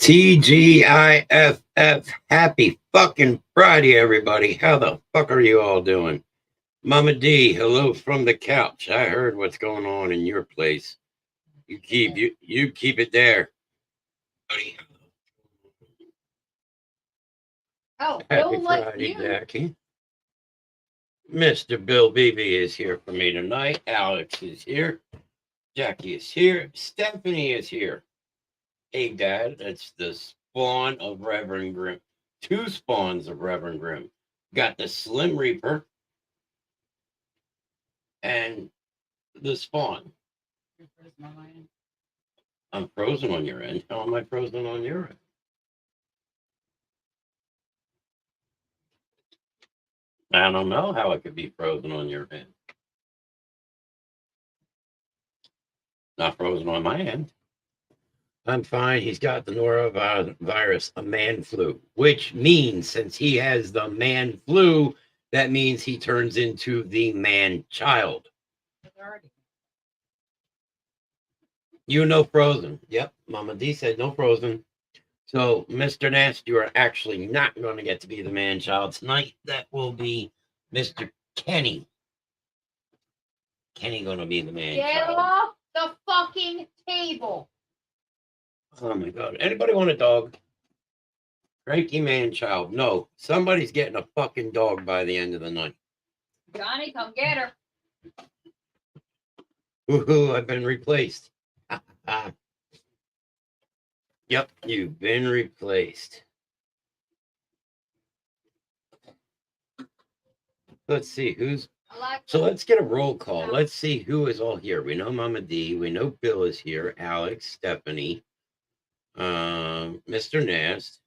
T.G.I.F.F. Happy fucking Friday, everybody. How the fuck are you all doing? Mama D, hello from the couch. I heard what's going on in your place. You keep it there. Oh, Happy don't like Friday, you. Jackie. Mr. Bill Beebe is here for me tonight. Alex is here. Jackie is here. Stephanie is here. Hey, Dad, that's the spawn of Reverend Grimm. Two spawns of Reverend Grimm. Got the Slim Reaper and the spawn. I'm frozen on your end. How am I frozen on your end? I don't know how it could be frozen on your end. Not frozen on my end. I'm fine. He's got the norovirus, a man flu, which means since he has the man flu, that means he turns into the man child. You know frozen. Yep. Mama D said no frozen. So, Mr. Nast, you are actually not going to get to be the man child tonight. That will be Mr. Kenny. Kenny going to be the man Get child. off the fucking table. Oh my God. Anybody want a dog? Cranky man child. No. Somebody's getting a fucking dog by the end of the night. Johnny, come get her. Woohoo, I've been replaced. Yep, you've been replaced. Let's see who's. So let's get a roll call. Let's see who is all here. We know Mama D. We know Bill is here. Alex, Stephanie, Mr. Nast.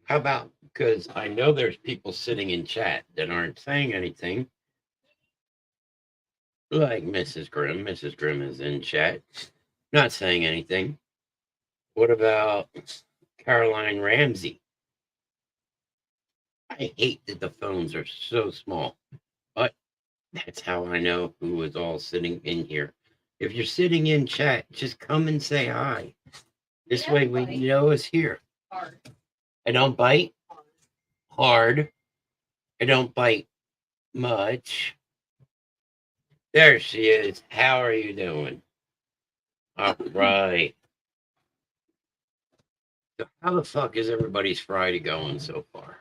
How about, because I know there's people sitting in chat that aren't saying anything. Like Mrs. Grimm. Mrs. Grimm is in chat, not saying anything. What about Caroline Ramsey? I hate that the phones are so small, but that's how I know who is all sitting in here. If you're sitting in chat, just come and say hi. This way we know it's here. Hard. I don't bite hard. I don't bite much. There she is. How are you doing? All right. So how the fuck is everybody's Friday going so far?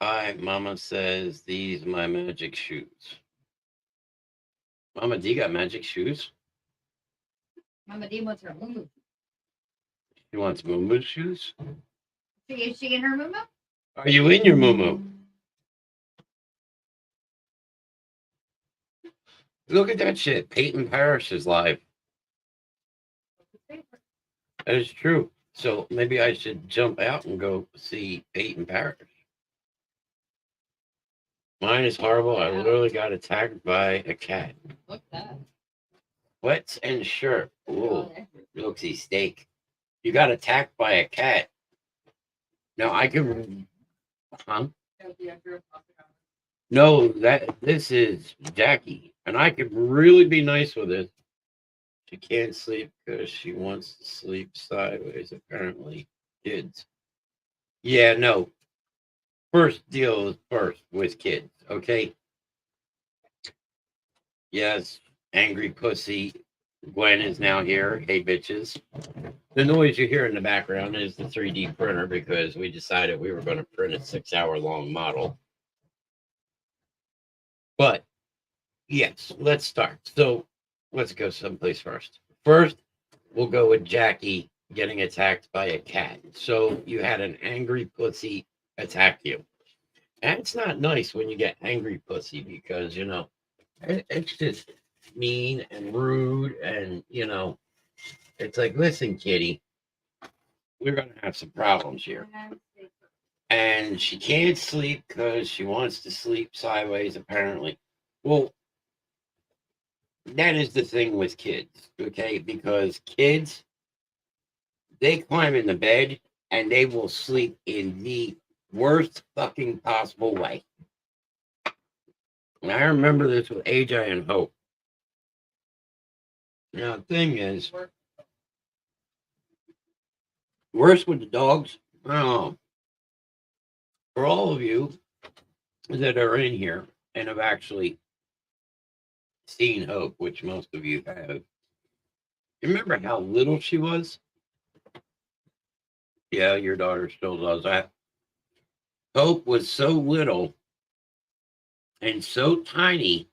Hi, Mama says these are my magic shoes. Mama D got magic shoes? Mama D wants her moo. She wants moo shoes? Is she in her moo? Are you in your moo? Look at that shit. Peyton Parrish is live. That is true. So maybe I should jump out and go see Peyton Parrish. Mine is horrible. I literally got attacked by a cat. What's that? Sweats and shirt. Ooh, looksy steak. You got attacked by a cat. Now I could. Huh? No, this is Jackie, and I could really be nice with it. She can't sleep because she wants to sleep sideways. Apparently, kids. Yeah, no. First deal is first with kids, okay? Yes, angry pussy. Gwen is now here. Hey, bitches. The noise you hear in the background is the 3D printer because we decided we were going to print a 6-hour-long model. But, yes, let's start. So, let's go someplace first. First, we'll go with Jackie getting attacked by a cat. So, you had an angry pussy attack you. And it's not nice when you get angry pussy because, you know, it's just mean and rude. And, you know, it's like, listen, kitty, we're going to have some problems here. And she can't sleep because she wants to sleep sideways, apparently. Well, that is the thing with kids, okay? Because kids, they climb in the bed and they will sleep in the worst fucking possible way. And I remember this with AJ and Hope. Now, the thing is, worse with the dogs. I don't know. For all of you that are in here and have actually seen Hope, which most of you have, remember how little she was? Yeah, your daughter still does that. Hope was so little and so tiny,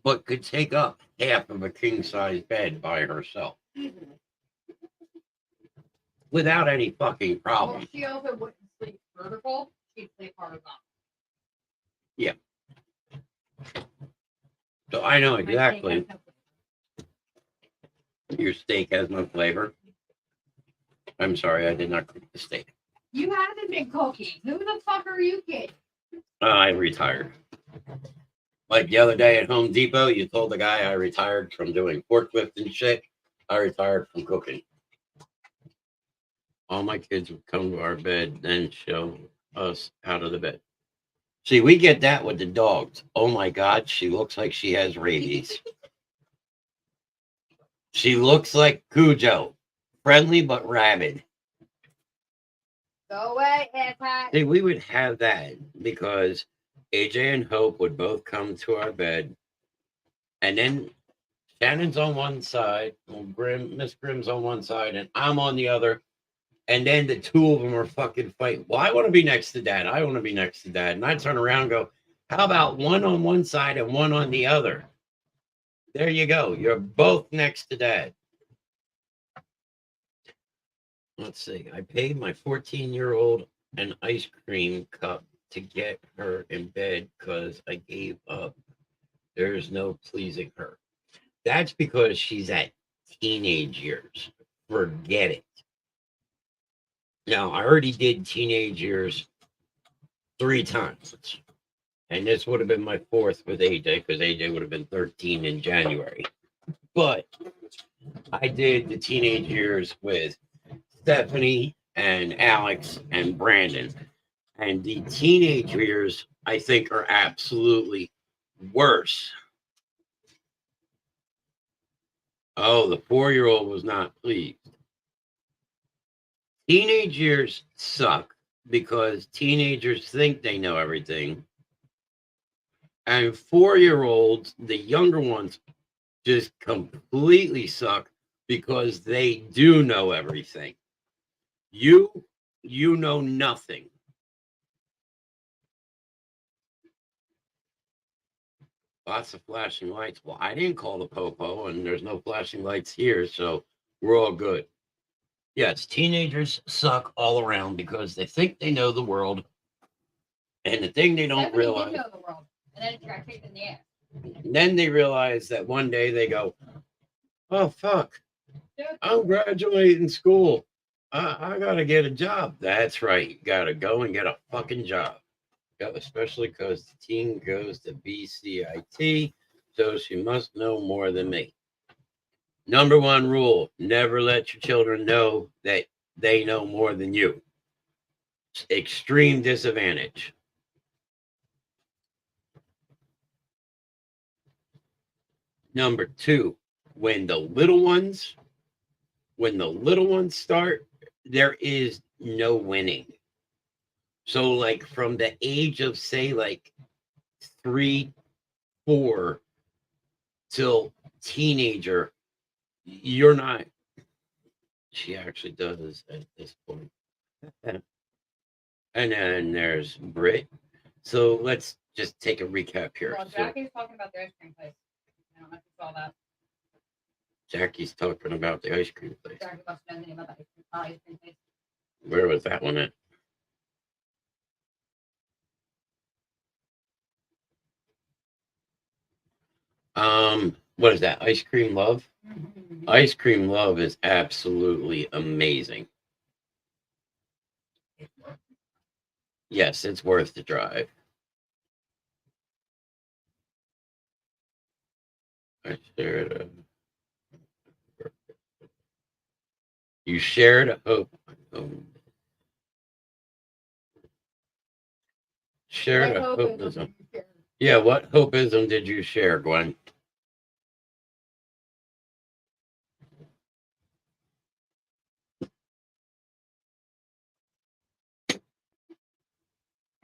but could take up half of a king size bed by herself without any fucking problem. Well, she also wouldn't sleep vertical. She'd sleep horizontal. So I know My steak exactly. has no flavor. Your steak has no flavor. I'm sorry, I did not cook the steak. You haven't been cooking. Who the fuck are you kidding? I retired. Like the other day at Home Depot, you told the guy I retired from doing forklift and shit. I retired from cooking. All my kids would come to our bed and show us out of the bed. See, we get that with the dogs. Oh my God, she looks like she has rabies. She looks like Cujo, friendly but rabid. Go away, asshole. See, we would have that because AJ and Hope would both come to our bed, and then Shannon's on one side, Miss Grimm's on one side, and I'm on the other. And then the two of them are fucking fighting. Well, I want to be next to Dad. I want to be next to Dad. And I turn around and go, how about one on one side and one on the other? There you go. You're both next to Dad. Let's see. I paid my 14-year-old an ice cream cup to get her in bed because I gave up. There's no pleasing her. That's because she's at teenage years. Forget it. Now, I already did teenage years 3 times. And this would have been my 4th with AJ because AJ would have been 13 in January. But I did the teenage years with Stephanie and Alex and Brandon. And the teenage years, I think, are absolutely worse. Oh, the 4-year-old was not pleased. Teenage years suck because teenagers think they know everything. And 4-year-olds, the younger ones, just completely suck because they do know everything. You know nothing. Lots of flashing lights. Well, I didn't call the popo, and there's no flashing lights here, so we're all good. Yes, teenagers suck all around because they think they know the world, and the thing they don't Stephanie did realize. know the world, and then she got kicked in the ass. Then they realize that one day they go, "Oh fuck, I'm graduating school. I gotta get a job." That's right, you gotta go and get a fucking job. Especially because the teen goes to BCIT, so she must know more than me. Number 1 rule: never let your children know that they know more than you. Extreme disadvantage. Number 2, when the little ones start, there is no winning. So like from the age of say like 3, 4 till teenager, you're not. She actually does at this point. And then there's Brit. So let's just take a recap here. Well, Jackie's talking about the ice cream place. I don't know if you saw that. Jackie's talking about the ice cream place. Jackie must know the name of the ice cream place. Where was that one at? What is that? Ice Cream Love? Mm-hmm. Ice Cream Love is absolutely amazing. Yes, it's worth the drive. I shared a. You shared a hope. Shared What a hope is hopeism. it you share? Yeah, what hopeism did you share, Gwen?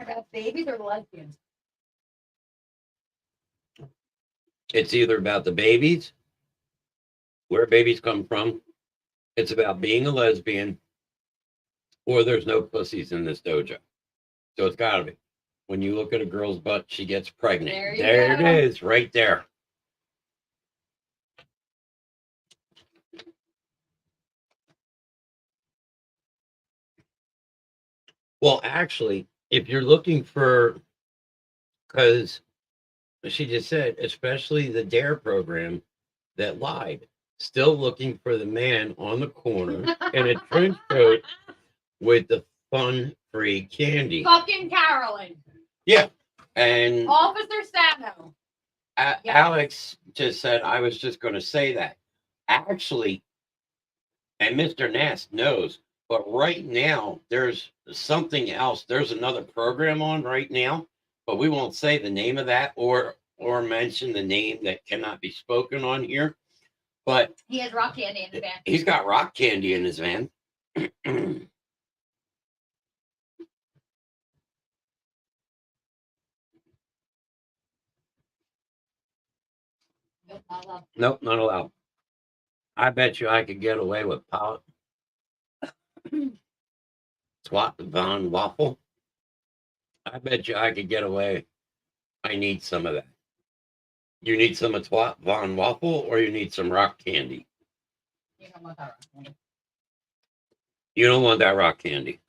About babies or lesbians? It's either about the babies, where babies come from. It's about being a lesbian, or there's no pussies in this dojo. So it's got to be. When you look at a girl's butt, she gets pregnant. There you There go. it is, right there. Well, actually, if you're looking for, because she just said, especially the DARE program that lied, still looking for the man on the corner in a trench coat with the fun free candy. Fucking Carolyn. Yeah. And Officer Sano. Yes. Alex just said, I was just going to say that. Actually, and Mr. Nast knows, but right now there's something else. There's another program on right now, but we won't say the name of that or mention the name that cannot be spoken on here. But he has rock candy in his van. He's got rock candy in his van. Nope, not allowed. Nope, not allowed. I bet you I could get away with Twat Von Waffle. I bet you I could get away. I need some of that. You need some of Twat Von Waffle or you need some rock candy? You don't want that rock candy. You don't want that rock candy.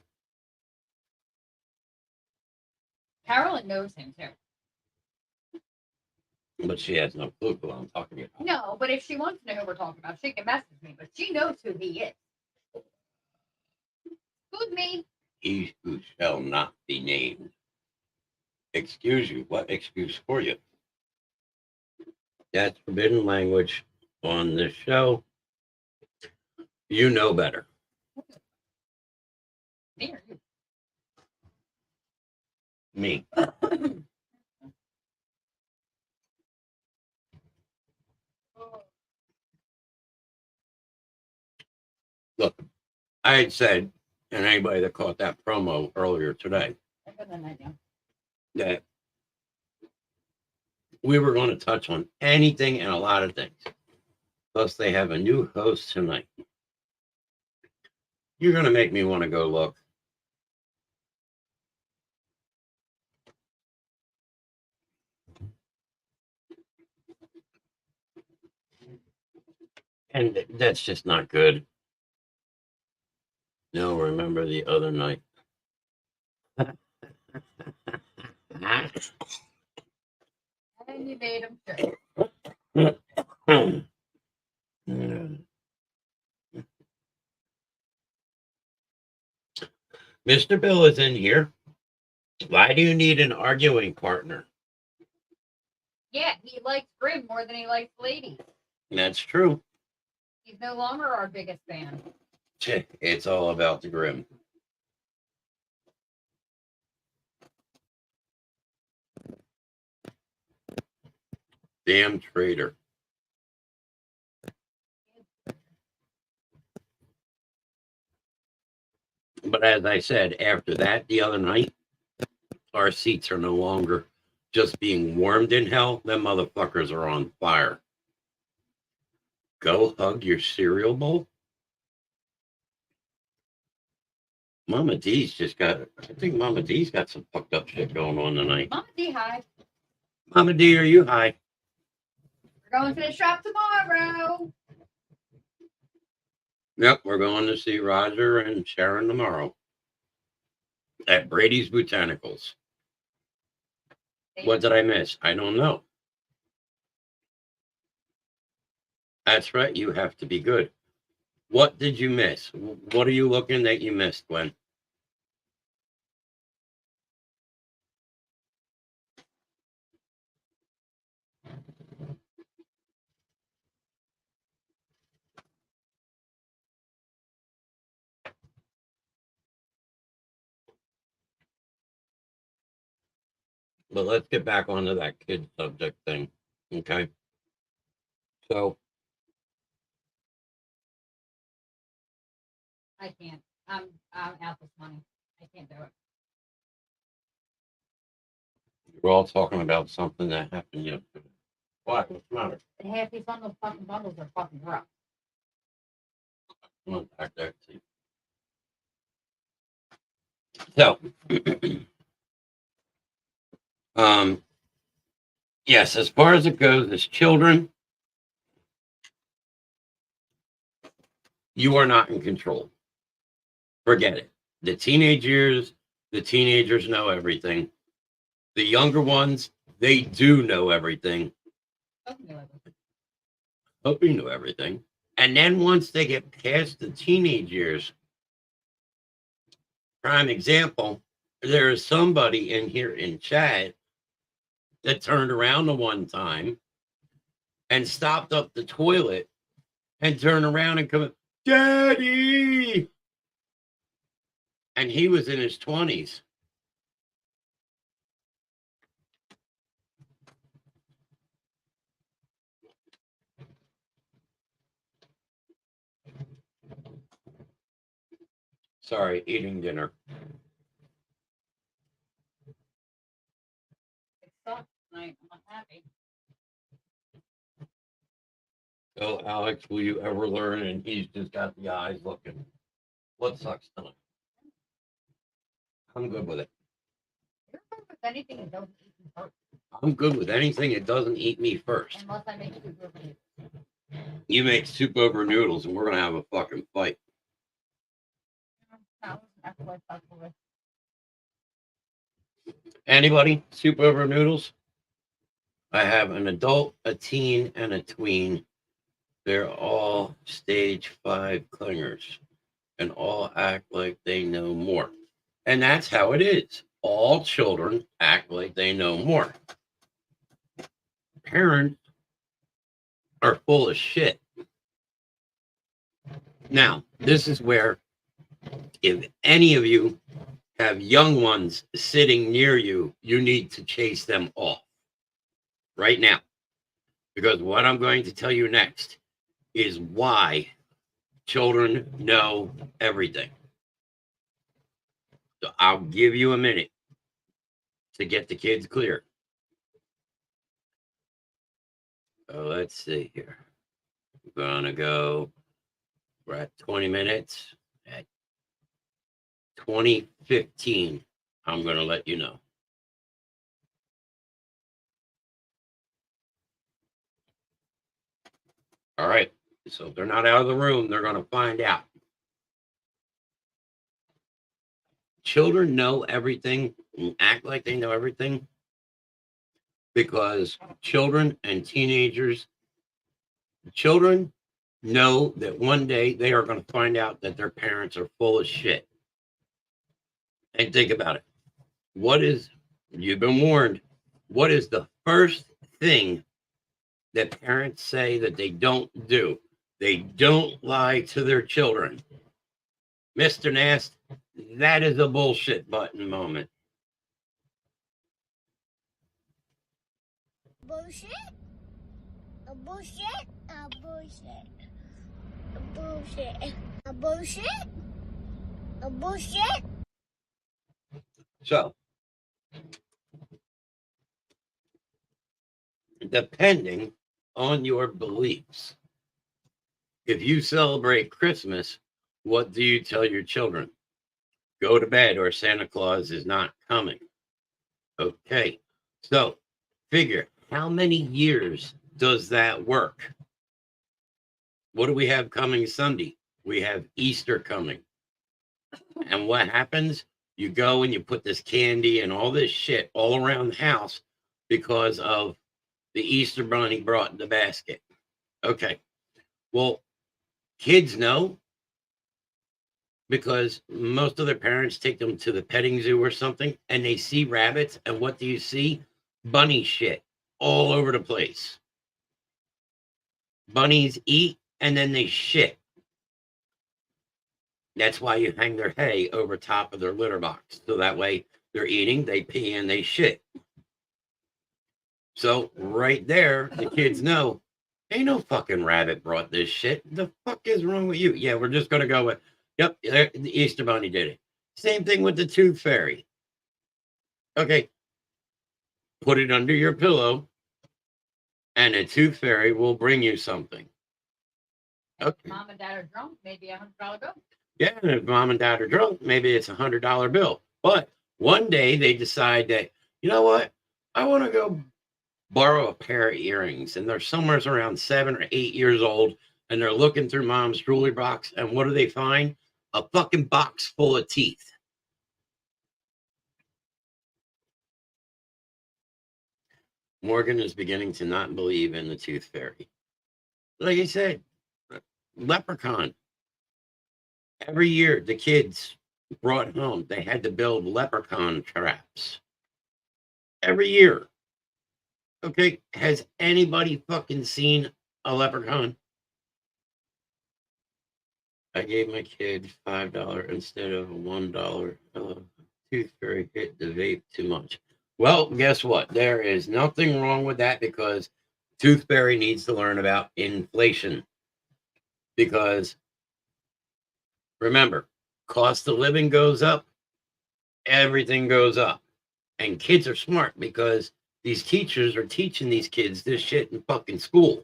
Carolyn knows him too. But she has no clue who I'm talking about. No, but if she wants to know who we're talking about, she can message me. But she knows who he is. Who's me? He who shall not be named. Excuse you. What excuse for you? That's forbidden language on this show. You know better. Me or you? Me. Look, I had said, and anybody that caught that promo earlier today, that we were going to touch on anything and a lot of things. Plus, they have a new host tonight. You're going to make me want to go look. And that's just not good. No, remember the other night. And you made him sure. Mr. Bill is in here. Why do you need an arguing partner? Yeah, he likes Grimm more than he likes ladies. That's true. He's no longer our biggest fan. It's all about the Grimm. Damn traitor. But as I said, after that, the other night, our seats are no longer just being warmed in hell. Them motherfuckers are on fire. Go hug your cereal bowl. Mama D's just got, I think Mama D's got some fucked up shit going on tonight. Mama D, hi. Mama D, are you high? We're going to the shop tomorrow. Yep, we're going to see Roger and Sharon tomorrow at Brady's Botanicals. What did I miss? I don't know. That's right. You have to be good. What did you miss? What are you looking that you missed, Gwen? But let's get back onto that kid subject thing. Okay. So I can't. I'm out this money. I can't do it. we're all talking about something that happened yesterday. What? What's the matter? And half these fucking bundles are fucking rough. Come on, back there. See. So, yes, as far as it goes, as children, you are not in control. Forget it. The teenage years, the teenagers know everything. The younger ones, they do know everything. Doesn't do it. Hope you know everything. And then once they get past the teenage years, prime example, there is somebody in here in chat that turned around the one time and stopped up the toilet and turned around and come, Daddy! And he was in his 20s. Sorry, eating dinner. It sucks tonight. I'm not happy. So, Alex, will you ever learn? And he's just got the eyes looking. What sucks tonight? I'm good with it. You're good with anything that doesn't eat me first. I'm good with anything that doesn't eat me first. Unless I make soup over it. You make soup over noodles, and we're gonna have a fucking fight. Anybody? Soup over noodles? I have an adult, a teen, and a tween. They're all stage 5 clingers and all act like they know more. And that's how it is. All children act like they know more. Parents are full of shit. Now, this is where, if any of you have young ones sitting near you, you need to chase them off right now. Because what I'm going to tell you next is why children know everything. So I'll give you a minute to get the kids clear. So let's see here. We're gonna go. We're at 20 minutes. At 20:15, I'm gonna let you know. All right. So if they're not out of the room, they're gonna find out. Children know everything and act like they know everything because children and teenagers, children know that one day they are going to find out that their parents are full of shit. And think about it. You've been warned, what is the first thing that parents say that they don't do? They don't lie to their children. Mr. Nast, that is a bullshit button moment. Bullshit? A bullshit? A bullshit. A bullshit. A bullshit? A bullshit? So, depending on your beliefs, if you celebrate Christmas, what do you tell your children? Go to bed or Santa Claus is not coming. Okay, so figure how many years does that work? What do we have coming Sunday? We have Easter coming. And what happens? You go and you put this candy and all this shit all around the house because of the Easter bunny brought in the basket. Okay, well, kids know because most of their parents take them to the petting zoo or something and they see rabbits. And what do you see? Bunny shit all over the place. Bunnies eat and then they shit. That's why you hang their hay over top of their litter box. So that way they're eating, they pee, and they shit. So right there, the kids know, ain't no fucking rabbit brought this shit. The fuck is wrong with you? Yeah, we're just gonna go with, yep, the Easter Bunny did it. Same thing with the Tooth Fairy. Okay, put it under your pillow, and a Tooth Fairy will bring you something. Okay. Mom and dad are drunk, maybe $100 bill. Yeah, and if mom and dad are drunk, maybe it's $100 bill. But one day they decide that, you know what? I want to go borrow a pair of earrings, and they're somewhere around 7 or 8 years old, and they're looking through mom's jewelry box, and what do they find? A fucking box full of teeth. Morgan is beginning to not believe in the Tooth Fairy. Like I said, leprechaun. Every year, the kids brought home, they had to build leprechaun traps. Every year. Okay, has anybody fucking seen a leprechaun? I gave my kid $5 instead of $1. Tooth Fairy hit the vape too much. Well, guess what? There is nothing wrong with that because Tooth Fairy needs to learn about inflation. Because remember, cost of living goes up, everything goes up. And kids are smart because these teachers are teaching these kids this shit in fucking school.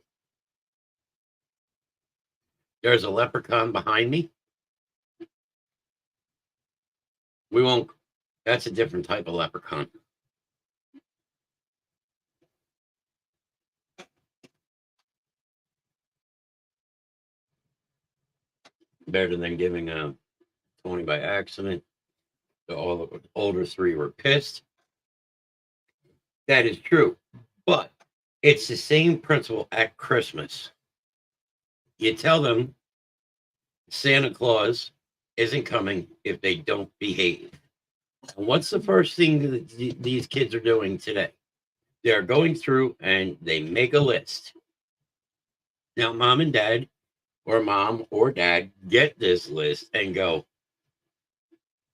There's a leprechaun behind me. We won't, that's a different type of leprechaun. Better than giving a 20 by accident. All the older three were pissed. That is true. But it's the same principle at Christmas. You tell them Santa Claus isn't coming if they don't behave. And what's the first thing that these kids are doing today? They're going through and they make a list. Now, mom and dad, or mom or dad, get this list and go,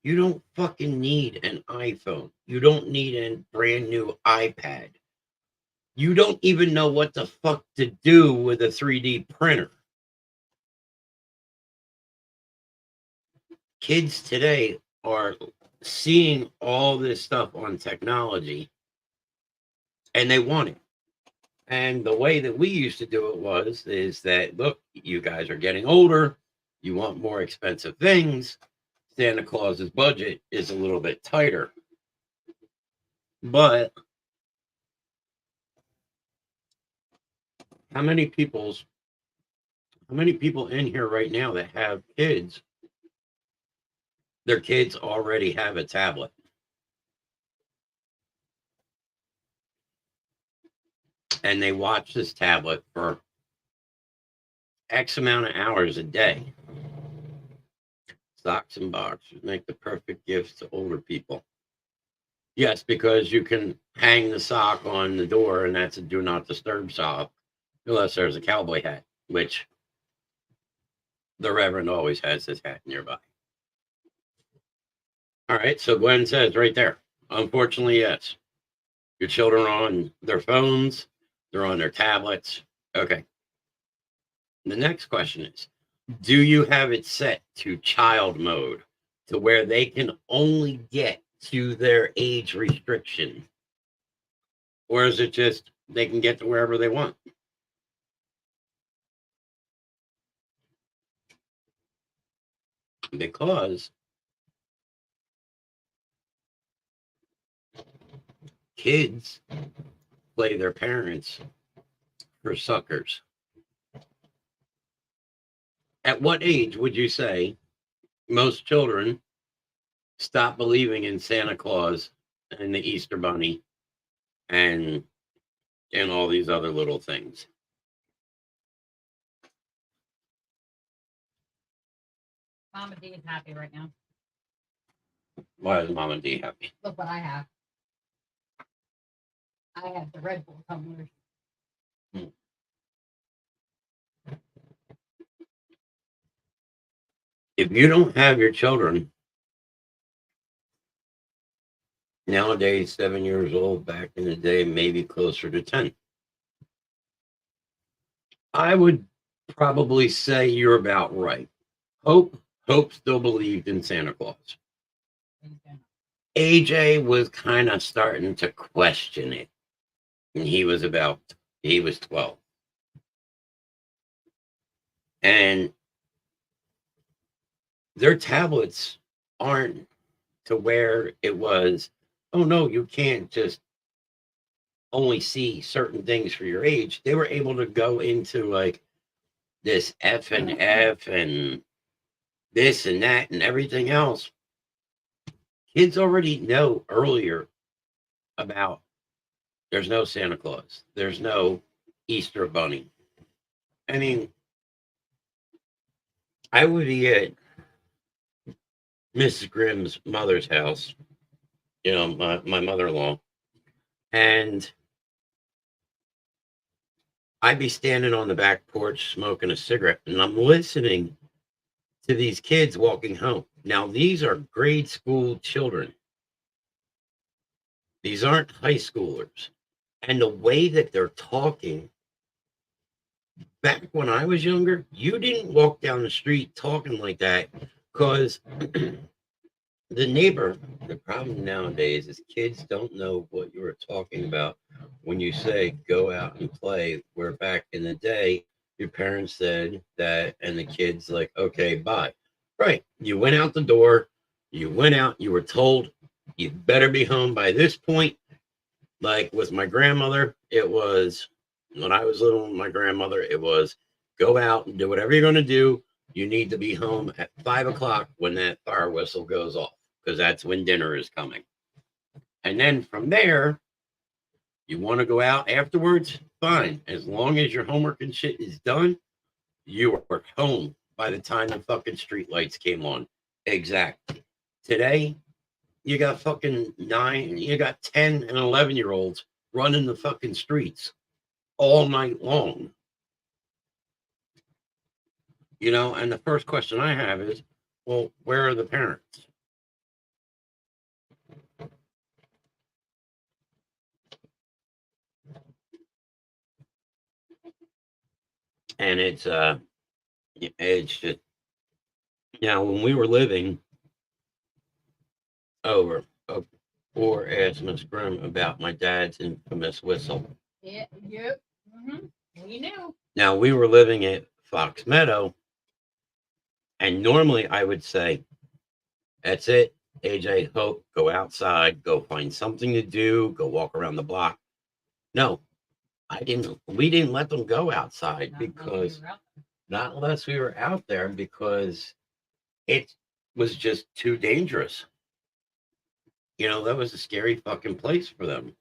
you don't fucking need an iPhone. You don't need a brand new iPad. You don't even know what the fuck to do with a 3D printer. Kids today are seeing all this stuff on technology and they want it. And the way that we used to do it is that, look, you guys are getting older. You want more expensive things. Santa Claus's budget is a little bit tighter. But how many people in here right now that have kids, their kids already have a tablet? And they watch this tablet for X amount of hours a day. Socks and boxes make the perfect gifts to older people. Yes, because you can hang the sock on the door, and that's a do not disturb sock, unless there's a cowboy hat, which the Reverend always has his hat nearby. All right, so Gwen says right there, unfortunately, yes. Your children are on their phones, they're on their tablets. Okay. The next question is, do you have it set to child mode to where they can only get to their age restriction? Or is it just they can get to wherever they want? Because kids play their parents for suckers. At what age would you say most children stop believing in Santa Claus and the Easter Bunny and all these other little things? Mama D is happy right now. Why is Mama D happy? Look what I have. I have the Red Bull tumblers. If you don't have your children Nowadays, 7 years old. Back in the day, maybe closer to 10. I would probably say you're about right. Hope still believed in Santa Claus. AJ was kind of starting to question it. And he was 12. And their tablets aren't to where it was, oh no, you can't just only see certain things for your age. They were able to go into like this F and F and this and that and everything else. Kids already know earlier about there's no Santa Claus, there's no Easter Bunny. I mean, I would be at Mrs. Grimm's mother's house, my mother-in-law, and I'd be standing on the back porch smoking a cigarette, and I'm listening to these kids walking home. Now, these are grade school children. These aren't high schoolers. And the way that they're talking, back when I was younger, you didn't walk down the street talking like that because the problem nowadays is kids don't know what you are talking about when you say go out and play, where back in the day, your parents said that, and the kids like, okay, bye. Right. You went out the door, you went out, you were told you better be home by this point. Like with my grandmother, it was when I was little, my grandmother, it was go out and do whatever you're going to do. You need to be home at 5 o'clock when that fire whistle goes off, because that's when dinner is coming. And then from there, you want to go out afterwards, fine. As long as your homework and shit is done, you are home by the time the fucking street lights came on. Exactly. Today, you got fucking 10 and 11-year-olds running the fucking streets all night long. And the first question I have is, well, where are the parents? And it's just, when we were living over, or asked Miss Grimm about my dad's infamous whistle. Yeah, yep. We knew. Now, we were living at Fox Meadow, and normally I would say, that's it, AJ, Hope, go outside, go find something to do, go walk around the block. No, we didn't let them go outside not unless we were out there, because it was just too dangerous. That was a scary fucking place for them,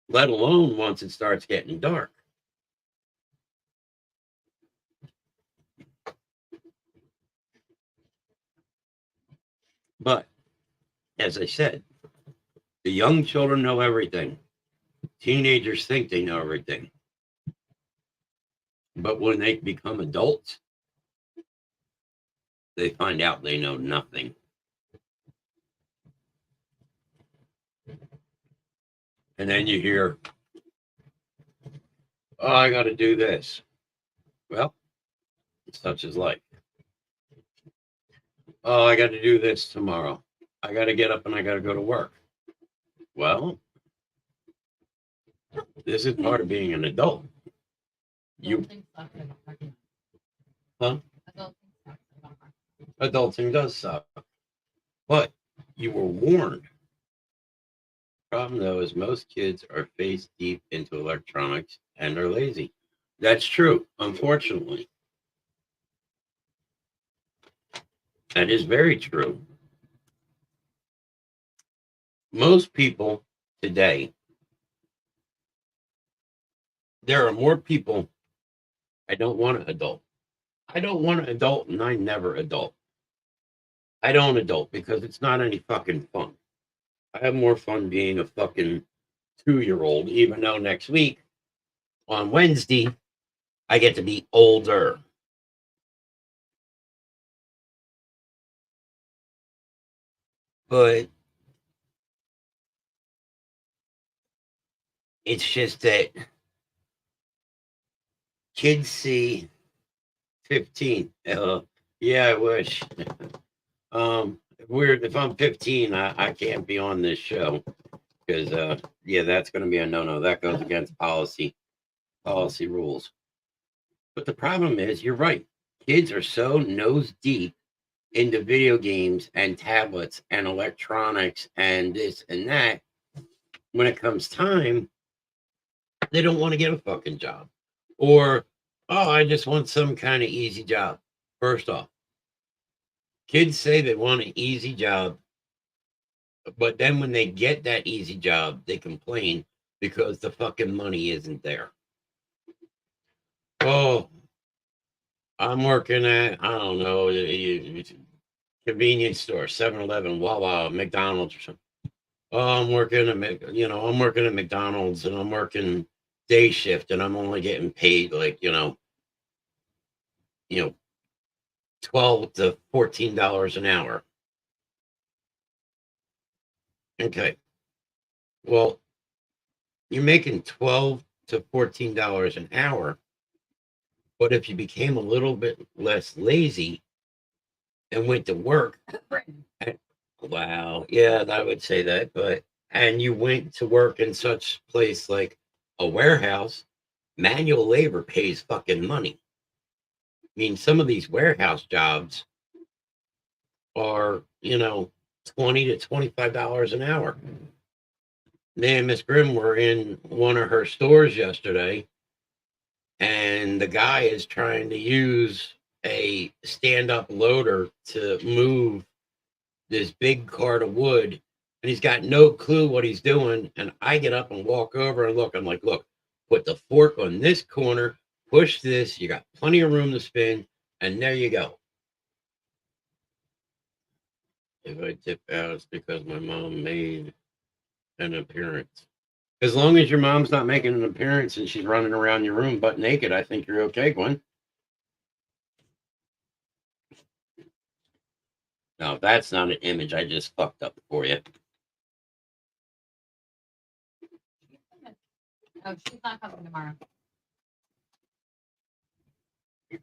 let alone once it starts getting dark. But as I said, the young children know everything. Teenagers think they know everything. But when they become adults, they find out they know nothing. And then you hear, oh, I got to do this. Well, such is life. Oh, I got to do this tomorrow. I got to get up and I got to go to work. Well, this is part of being an adult. Adulting does suck. But you were warned. Problem though is most kids are face deep into electronics and are lazy. That's true, unfortunately. That is very true. Most people today, there are more people. I don't want to adult. I don't want to adult, and I never adult. I don't adult because it's not any fucking fun. I have more fun being a fucking 2-year-old, even though next week on Wednesday, I get to be older. But It's just that kids see 15. Yeah, I wish. If I'm 15, I can't be on this show because yeah, that's going to be a no-no. That goes against policy rules. But the problem is, you're right. Kids are so nose deep into video games and tablets and electronics and this and that. When it comes time, they don't want to get a fucking job. Or, oh, I just want some kind of easy job. First off, kids say they want an easy job, but then when they get that easy job, they complain because the fucking money isn't there. Oh, I'm working at, I don't know, convenience store, 7-Eleven, Wawa, McDonald's or something. Oh, I'm working at McDonald's and I'm working day shift and I'm only getting paid like, $12 to $14 an hour. Okay. Well, you're making $12 to $14 an hour, but if you became a little bit less lazy and went to work, wow, yeah, I would say that, and you went to work in such place like a warehouse, manual labor pays fucking money. I mean, some of these warehouse jobs are, $20 to $25 an hour. Me and Miss Grimm were in one of her stores yesterday, and the guy is trying to use a stand-up loader to move this big cart of wood, and he's got no clue what he's doing. And I get up and walk over and look. I'm like, look, put the fork on this corner, push this, you got plenty of room to spin, and there you go. If I tip out, it's because my mom made an appearance. As long as your mom's not making an appearance and she's running around your room butt naked, I think you're okay, Gwen. No, that's not an image. I just fucked up for you. Oh, she's not coming tomorrow.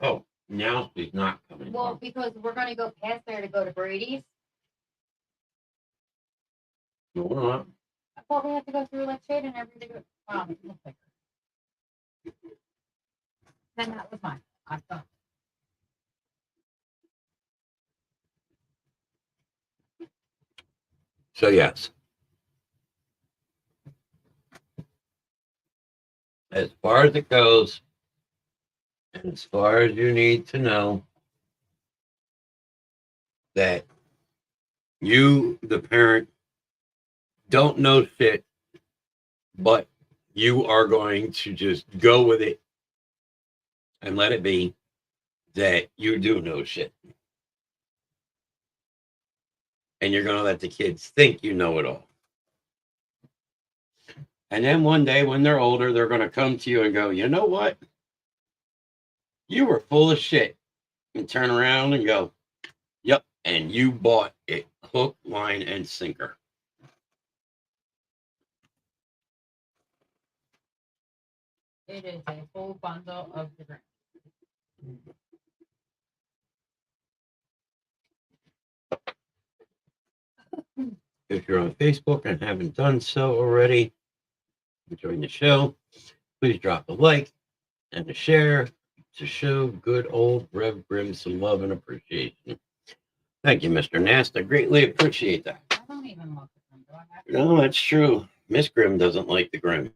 Oh, now she's not coming. Well, because we're going to go past there to go to Brady's. No, we're not. I thought we had to go through like shade and everything. Wow, it looks like her. Then that was mine. I thought. So, yes. As far as it goes, and as far as you need to know, that you, the parent, don't know shit, but you are going to just go with it and let it be that you do know shit. And you're going to let the kids think you know it all. And then one day when they're older, they're going to come to you and go, you know what? You were full of shit. And turn around and go, yep. And you bought it hook, line, and sinker. It is a full bundle of the drink. If you're on Facebook and haven't done so already, enjoying the show, please drop a like and a share to show good old Rev Grimm some love and appreciation. Thank you, Mr. Nast. I greatly appreciate that. I don't even look at them. Do I have to? No, that's true. Miss Grimm doesn't like the Grimm.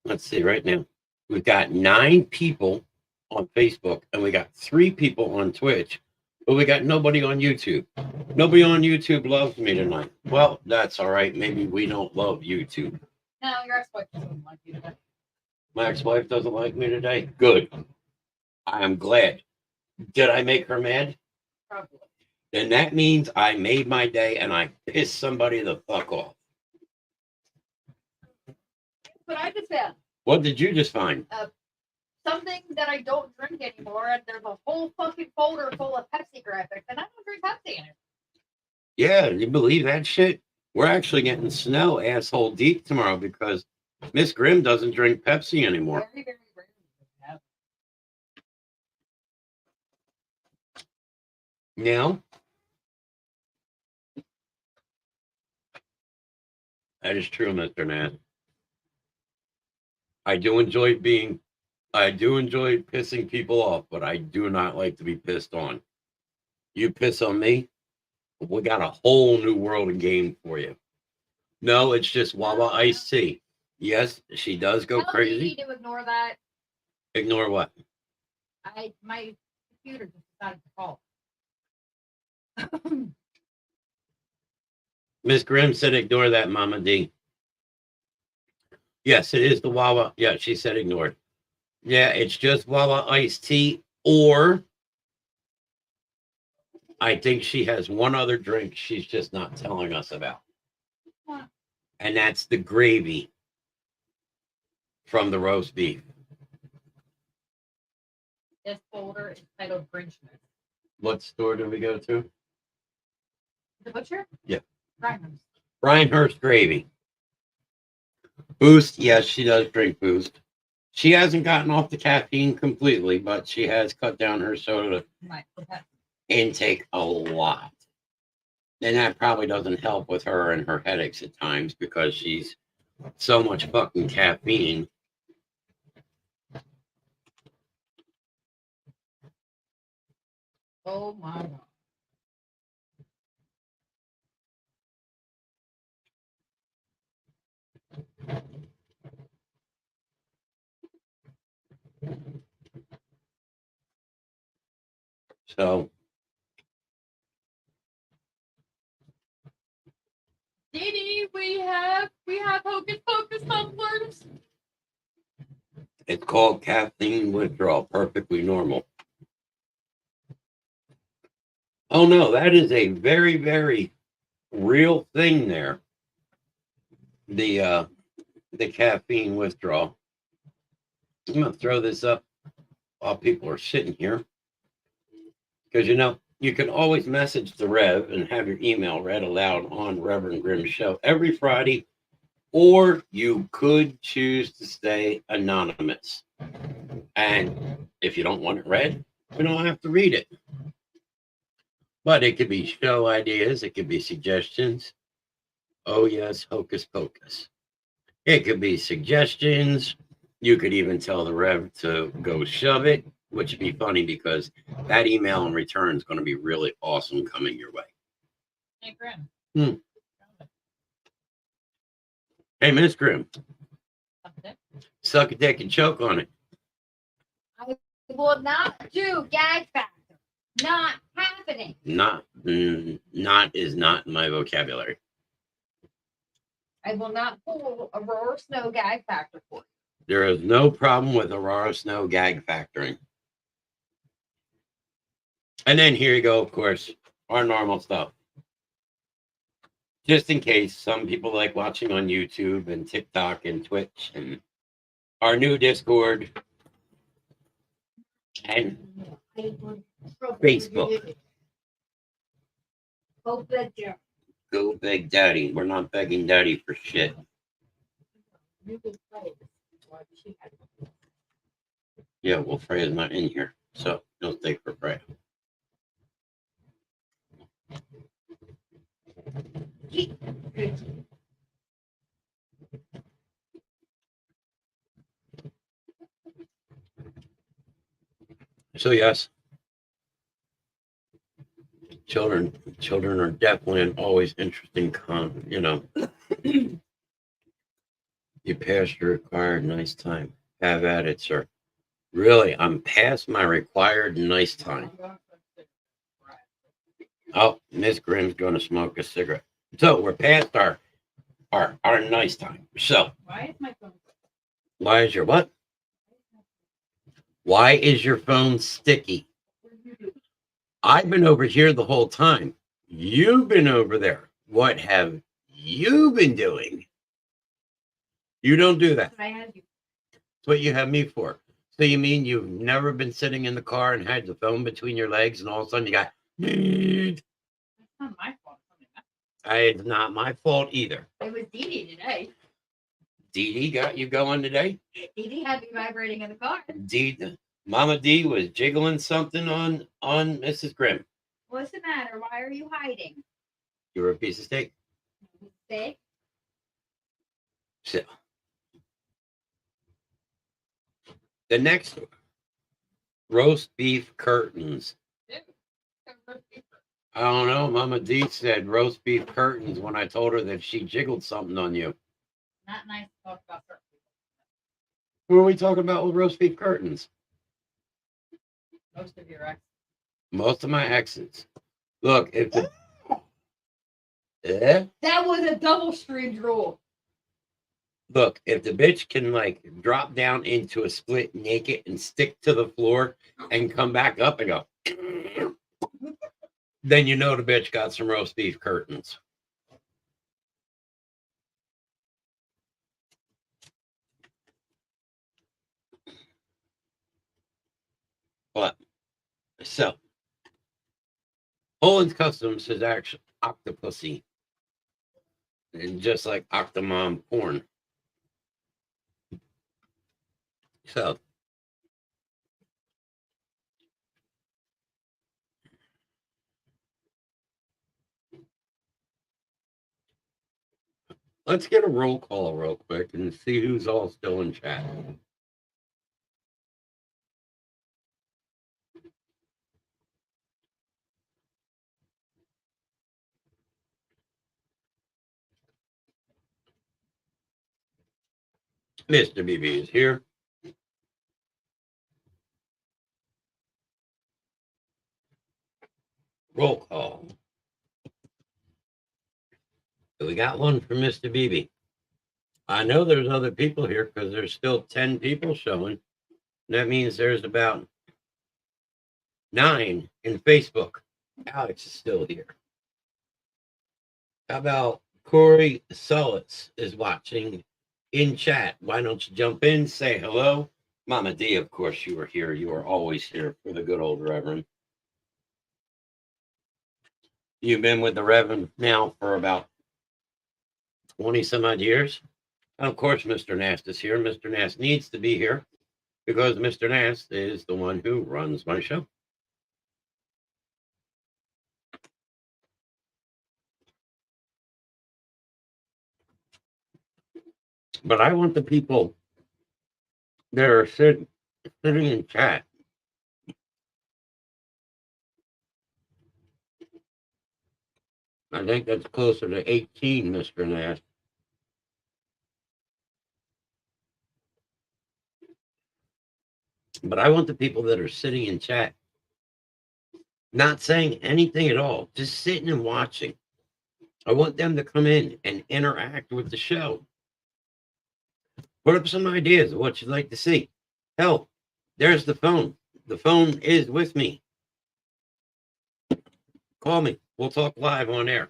Let's see right now. We've got 9 people on Facebook and we got 3 people on Twitch, but we got nobody on YouTube. Nobody on YouTube loves me tonight. Well, that's all right. Maybe we don't love YouTube. No, your ex-wife doesn't like you today. My ex-wife doesn't like me today. Good. I am glad. Did I make her mad? Probably. Then that means I made my day and I pissed somebody the fuck off. But I just said What did you just find? something that I don't drink anymore, and there's a whole fucking folder full of Pepsi graphics, and I don't drink Pepsi in it. Yeah, you believe that shit? We're actually getting snow asshole deep tomorrow because Miss Grimm doesn't drink Pepsi anymore. Very, very rarely have. Now, that is true, Mr. Nath. I do enjoy pissing people off, but I do not like to be pissed on. You piss on me, we got a whole new world of game for you. No, it's just Wawa iced tea. Yes, she does go Tell crazy. Dee Dee to ignore that. Ignore what? My computer just decided to call. Miss Grimm said ignore that, Mama D. Yes, it is the Wawa. Yeah, she said ignore. Yeah, it's just Wawa iced tea, or I think she has one other drink she's just not telling us about. What? And that's the gravy from the roast beef. This folder is titled Grinchmas. What store do we go to? The butcher? Yeah. Reinhardt's. Reinhurst gravy. Boost, yes, she does drink Boost. She hasn't gotten off the caffeine completely, but she has cut down her soda My pet. intake a lot. And that probably doesn't help with her and her headaches at times because she's so much fucking caffeine. Oh my God. So Dee Dee, we have Hocus Pocus tumblers. it's called caffeine withdrawal, perfectly normal. Oh no, that is a very, very real thing there. The caffeine withdrawal. I'm gonna throw this up while people are sitting here. Because you can always message the Rev and have your email read aloud on Reverend Grimm Show every Friday, or you could choose to stay anonymous. And if you don't want it read, we don't have to read it. But it could be show ideas, it could be suggestions. Oh, yes, Hocus Pocus. It could be suggestions. You could even tell the Rev to go shove it, which would be funny because that email in return is going to be really awesome coming your way. Hey, Grim. Hey, Miss Grimm, Something. suck a dick and choke on it. I will not do gag factor. Not happening. Not is not in my vocabulary. I will not pull Aurora Snow gag factor for you. There is no problem with Aurora Snow gag factoring. And then here you go, of course, our normal stuff. Just in case some people like watching on YouTube and TikTok and Twitch and our new Discord and Facebook. Go beg daddy. We're not begging daddy for shit. Yeah, well, Freya's not in here, so no steak for Freya. So yes, children are definitely an always interesting you passed your required nice time. Have at it, sir. Really, I'm past my required nice time. Oh, Miss Grimm's going to smoke a cigarette. So we're past our nice time. So Why is my phone? why is your what? Why is your phone sticky? I've been over here the whole time. You've been over there. What have you been doing? You don't do that. I had you. That's what you have me for. So you mean you've never been sitting in the car and had the phone between your legs and all of a sudden you got... That's not my fault. It's not my fault either. It was Dee Dee today. Dee Dee got you going today? Dee Dee had me vibrating in the car. Mama D was jiggling something on Mrs. Grimm. What's the matter? Why are you hiding? You were a piece of steak. Steak? So, the next one, roast beef curtains. I don't know. Mama D said roast beef curtains when I told her that she jiggled something on you. Not nice to talk about certain people. Who are we talking about with roast beef curtains? Most of your ex. Most of my exes. Look, if the That was a double streamed rule. look, if the bitch can like drop down into a split naked and stick to the floor and come back up and go, then you know the bitch got some roast beef curtains. But so Poland's Customs is actually Octopussy. And just like Octomom porn. So let's get a roll call real quick and see who's all still in chat. Mr. BB is here. Roll call. So we got one for Mr. BB. I know there's other people here because there's still 10 people showing. That means there's about 9 in Facebook. Alex is still here. How about Corey Sullitz is watching in chat? Why don't you jump in, say hello? Mama D, of course, you were here. You are always here for the good old Reverend. You've been with the Reverend now for about 20 some odd years. And of course, Mr. Nast is here. Mr. Nast needs to be here because Mr. Nast is the one who runs my show. But I want the people that are sitting in chat. I think that's closer to 18, Mr. Nast. But I want the people that are sitting in chat, not saying anything at all, just sitting and watching. I want them to come in and interact with the show. Put up some ideas of what you'd like to see. Hell, there's the phone. The phone is with me. Call me. We'll talk live on air.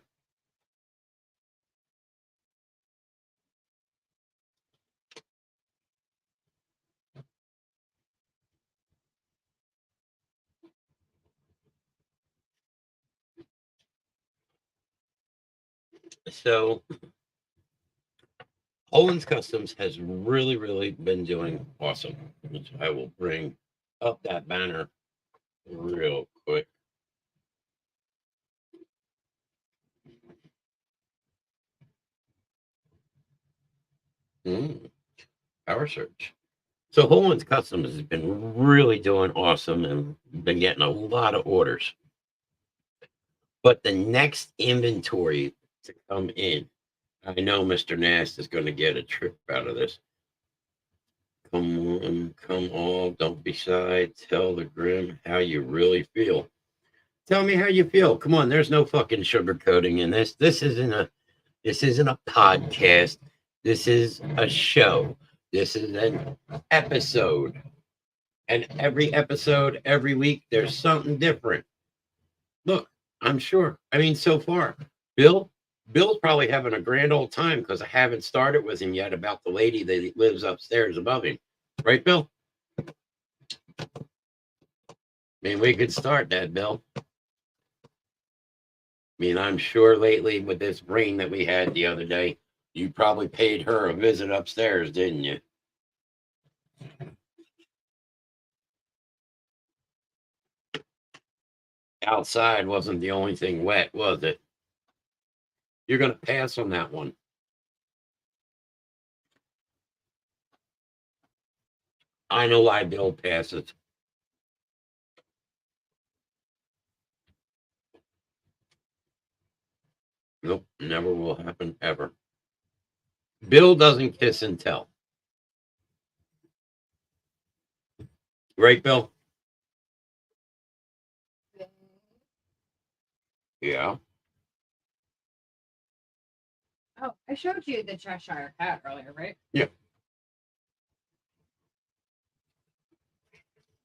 So Owens Customs has really been doing awesome. Which I will bring up that banner real quick. Power search. So Owens Customs has been really doing awesome and been getting a lot of orders. But the next inventory to come in, I know Mr. Nast is going to get a trip out of this. Come on, don't be shy. Tell the Grimm how you really feel. Tell me how you feel. Come on, there's no fucking sugarcoating in this. This isn't a podcast. This is a show. This is an episode. And every episode, every week, there's something different. Look, I'm sure. I mean, so far, Bill's probably having a grand old time because I haven't started with him yet about the lady that lives upstairs above him. Right, Bill? I mean, we could start that, Bill. mean, I'm sure lately with this rain that we had the other day, you probably paid her a visit upstairs, didn't you? Outside wasn't the only thing wet, was it? You're going to pass on that one. I know why Bill passes. Nope, never will happen ever. Bill doesn't kiss and tell. Right, Bill? Yeah. Oh, I showed you the Cheshire Cat earlier, right? Yeah.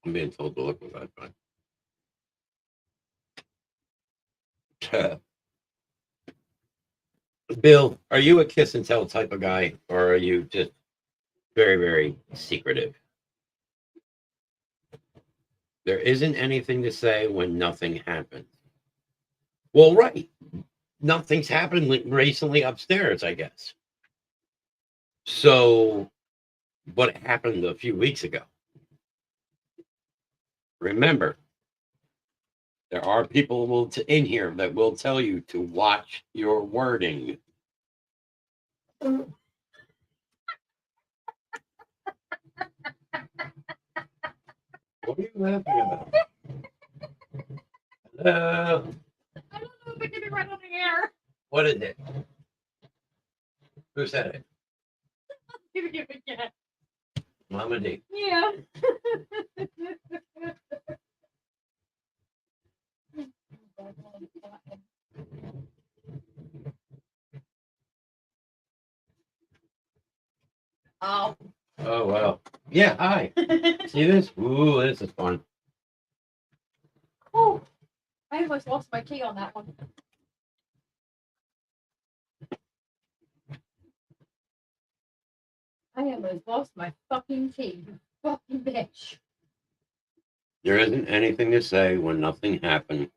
I'm being told to look at that, but Bill, are you a kiss and tell type of guy, or are you just very, very secretive? There isn't anything to say when nothing happens. Well, right. Nothing's happened recently upstairs, I guess. So, what happened a few weeks ago? Remember, there are people in here that will tell you to watch your wording. What are you laughing about? Hello? I don't know if it can be right on the air. What is it? Who said it? Give it again. Mama D. Yeah. Oh. Oh, well. Yeah, hi. See this? Ooh, this is fun. Oh, I almost lost my key on that one. I almost lost my fucking key, you fucking bitch. There isn't anything to say when nothing happened.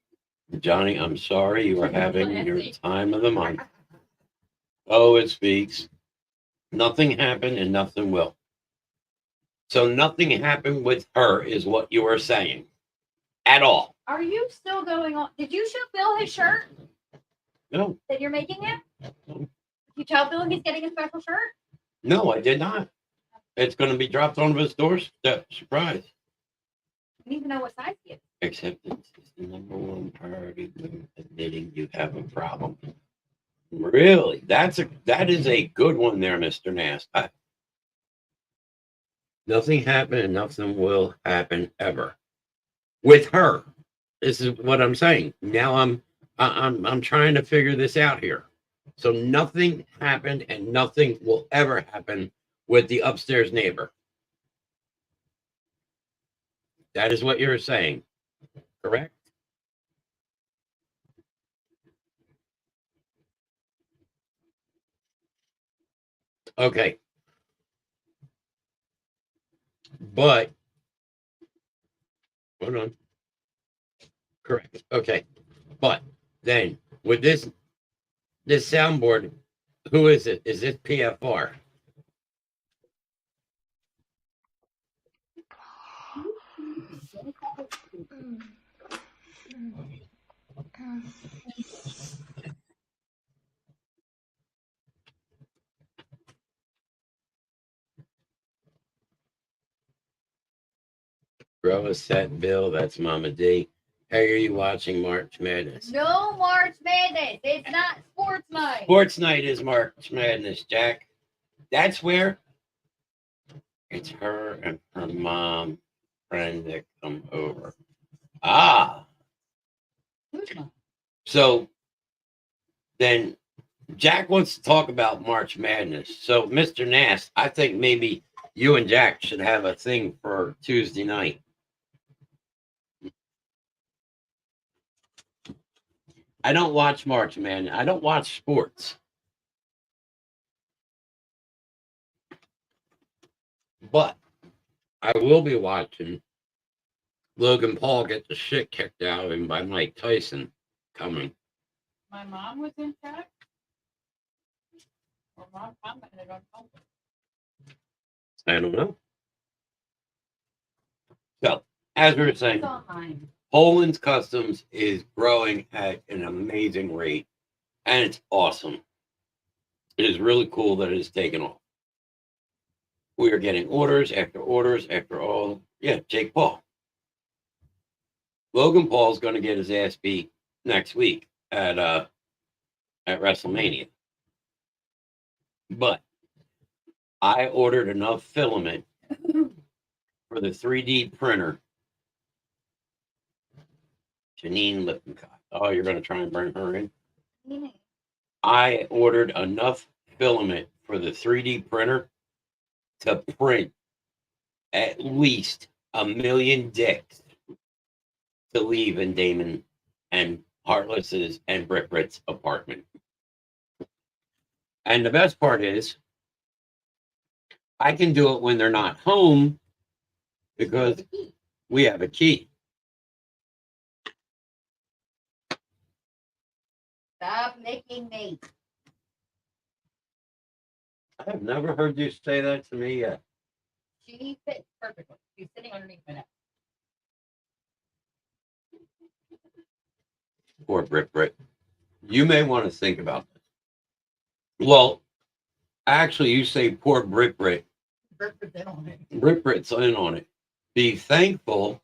Johnny, I'm sorry you are having your time of the month. Oh, it speaks. Nothing happened and nothing will. So nothing happened with her is what you are saying. At all. Are you still going on? Did you show Bill his shirt No. that you're making him? No. You tell Bill he's getting a special shirt? No, I did not. It's going to be dropped on his doorstep. Surprise. I need to know what size he is. Acceptance is the number one priority when admitting you have a problem. Really? That is a good one there, Mr. Nast. Nothing happened and nothing will happen ever. With her. This is what I'm saying. Now I'm trying to figure this out here. So nothing happened and nothing will ever happen with the upstairs neighbor. That is what you're saying, correct? Okay. But hold on. Correct. Okay. But then with this soundboard, who is it? Is it PFR? Grow a set, Bill. That's Mama D. How are you watching March Madness? No March Madness. It's not sports night. Sports night is March Madness, Jack. That's where it's her and her mom friend that come over. Ah. Who's mom? So then Jack wants to talk about March Madness. So, Mr. Nast, I think maybe you and Jack should have a thing for Tuesday night. I don't watch March Madness. I don't watch sports. But I will be watching Logan Paul get the shit kicked out of him by Mike Tyson coming. My mom was in chat. Or mom commented on something. I don't know. So, as we were saying, It's all mine. Poland's Customs is growing at an amazing rate, and it's awesome. It is really cool that it has taken off. We are getting orders after all. Yeah, Jake Paul. Logan Paul's going to get his ass beat next week at WrestleMania. But I ordered enough filament for the 3D printer. Janine Lippincott. Oh, you're going to try and bring her in? I ordered enough filament for the 3D printer to print at least 1,000,000 dicks to leave in Damon and Heartless's and Britt's apartment. And the best part is, I can do it when they're not home because we have a key. Stop making me. I have never heard you say that to me yet. She fits perfectly. She's sitting underneath my neck. Poor Britt. You may want to think about this. Well, actually, you say poor Britt. Britt's in on it. Britt's in on it. Be thankful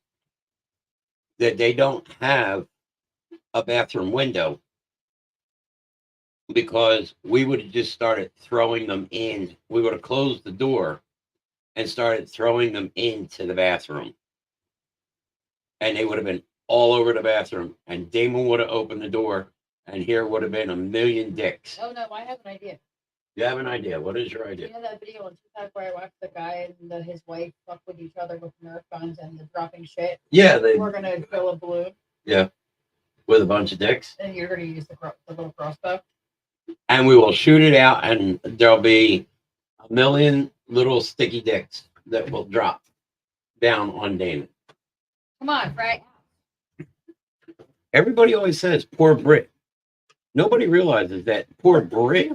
that they don't have a bathroom window, because we would have just started throwing them in. We would have closed the door and started throwing them into the bathroom. And they would have been all over the bathroom. And Damon would have opened the door, and here would have been 1,000,000 dicks. Oh, no, I have an idea. You have an idea? What is your You idea? know that video on TikTok where I watched the guy and his wife fuck with each other with Nerf guns and the dropping shit? Yeah, We're going to fill a balloon. Yeah, with a bunch of dicks. And you're going to use the little crossbow. And we will shoot it out, and there'll be 1,000,000 little sticky dicks that will drop down on Damon. Come on, Frank. Everybody always says poor Brit. Nobody realizes that poor Brit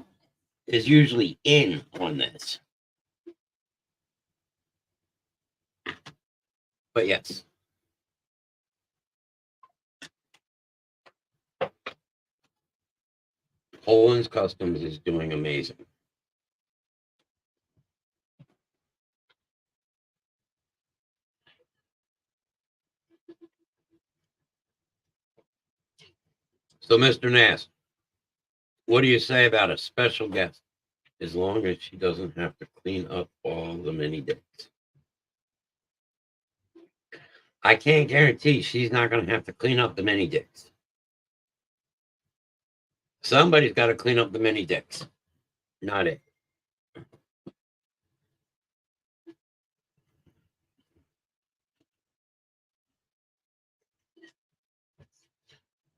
is usually in on this. But yes. Poland's Customs is doing amazing. So, Mr. Nass, what do you say about a special guest? As long as she doesn't have to clean up all the mini dicks. I can't guarantee she's not going to have to clean up the mini dicks. Somebody's got to clean up the mini dicks. Not it.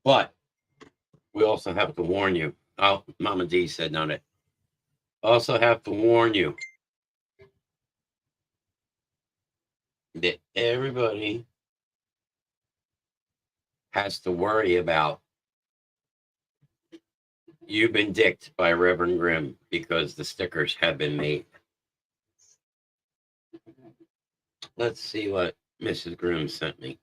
But we also have to warn you. Oh, Mama D said not it. Also have to warn you that everybody has to worry about you've been dicked by Reverend Grimm because the stickers have been made. Let's see what Mrs. Grimm sent me.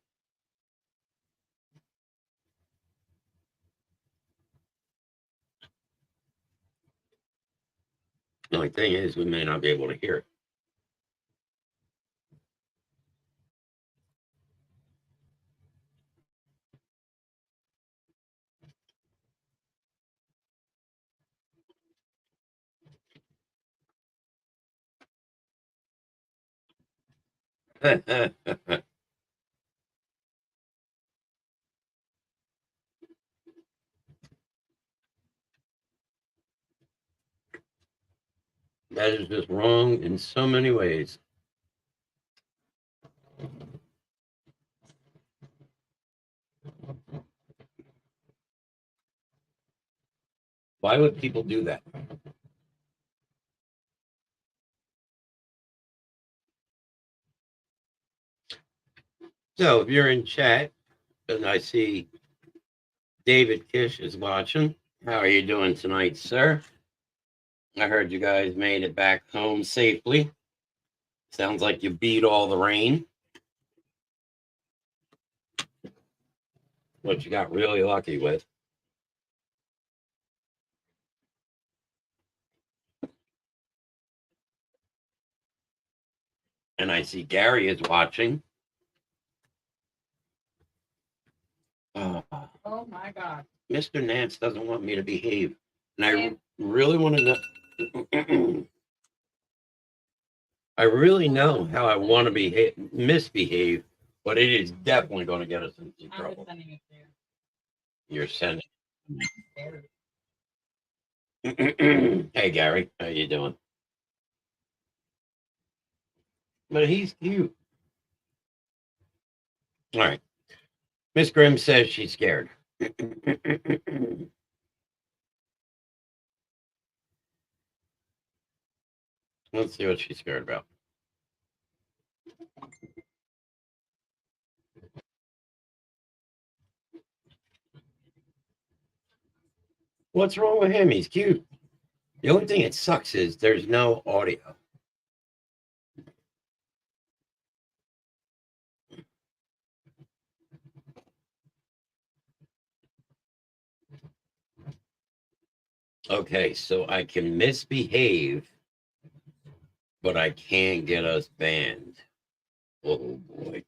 The only thing is, we may not be able to hear it. That is just wrong in so many ways. Why would people do that? So if you're in chat and I see David Kish is watching. How are you doing tonight, sir? I heard you guys made it back home safely. Sounds like you beat all the rain. What you got really lucky with. And I see Gary is watching. Oh my God. Mr. Nance doesn't want me to behave. And I really want to know. I really know how I want to misbehave, but it is definitely going to get us into I'm trouble. just sending it to you. You're sending. There. Hey, Gary, how you doing? But he's cute. All right. Miss Grimm says she's scared. Let's see what she's scared about. What's wrong with him? He's cute. The only thing that sucks is there's no audio. Okay, so I can misbehave, but I can't get us banned. Oh boy.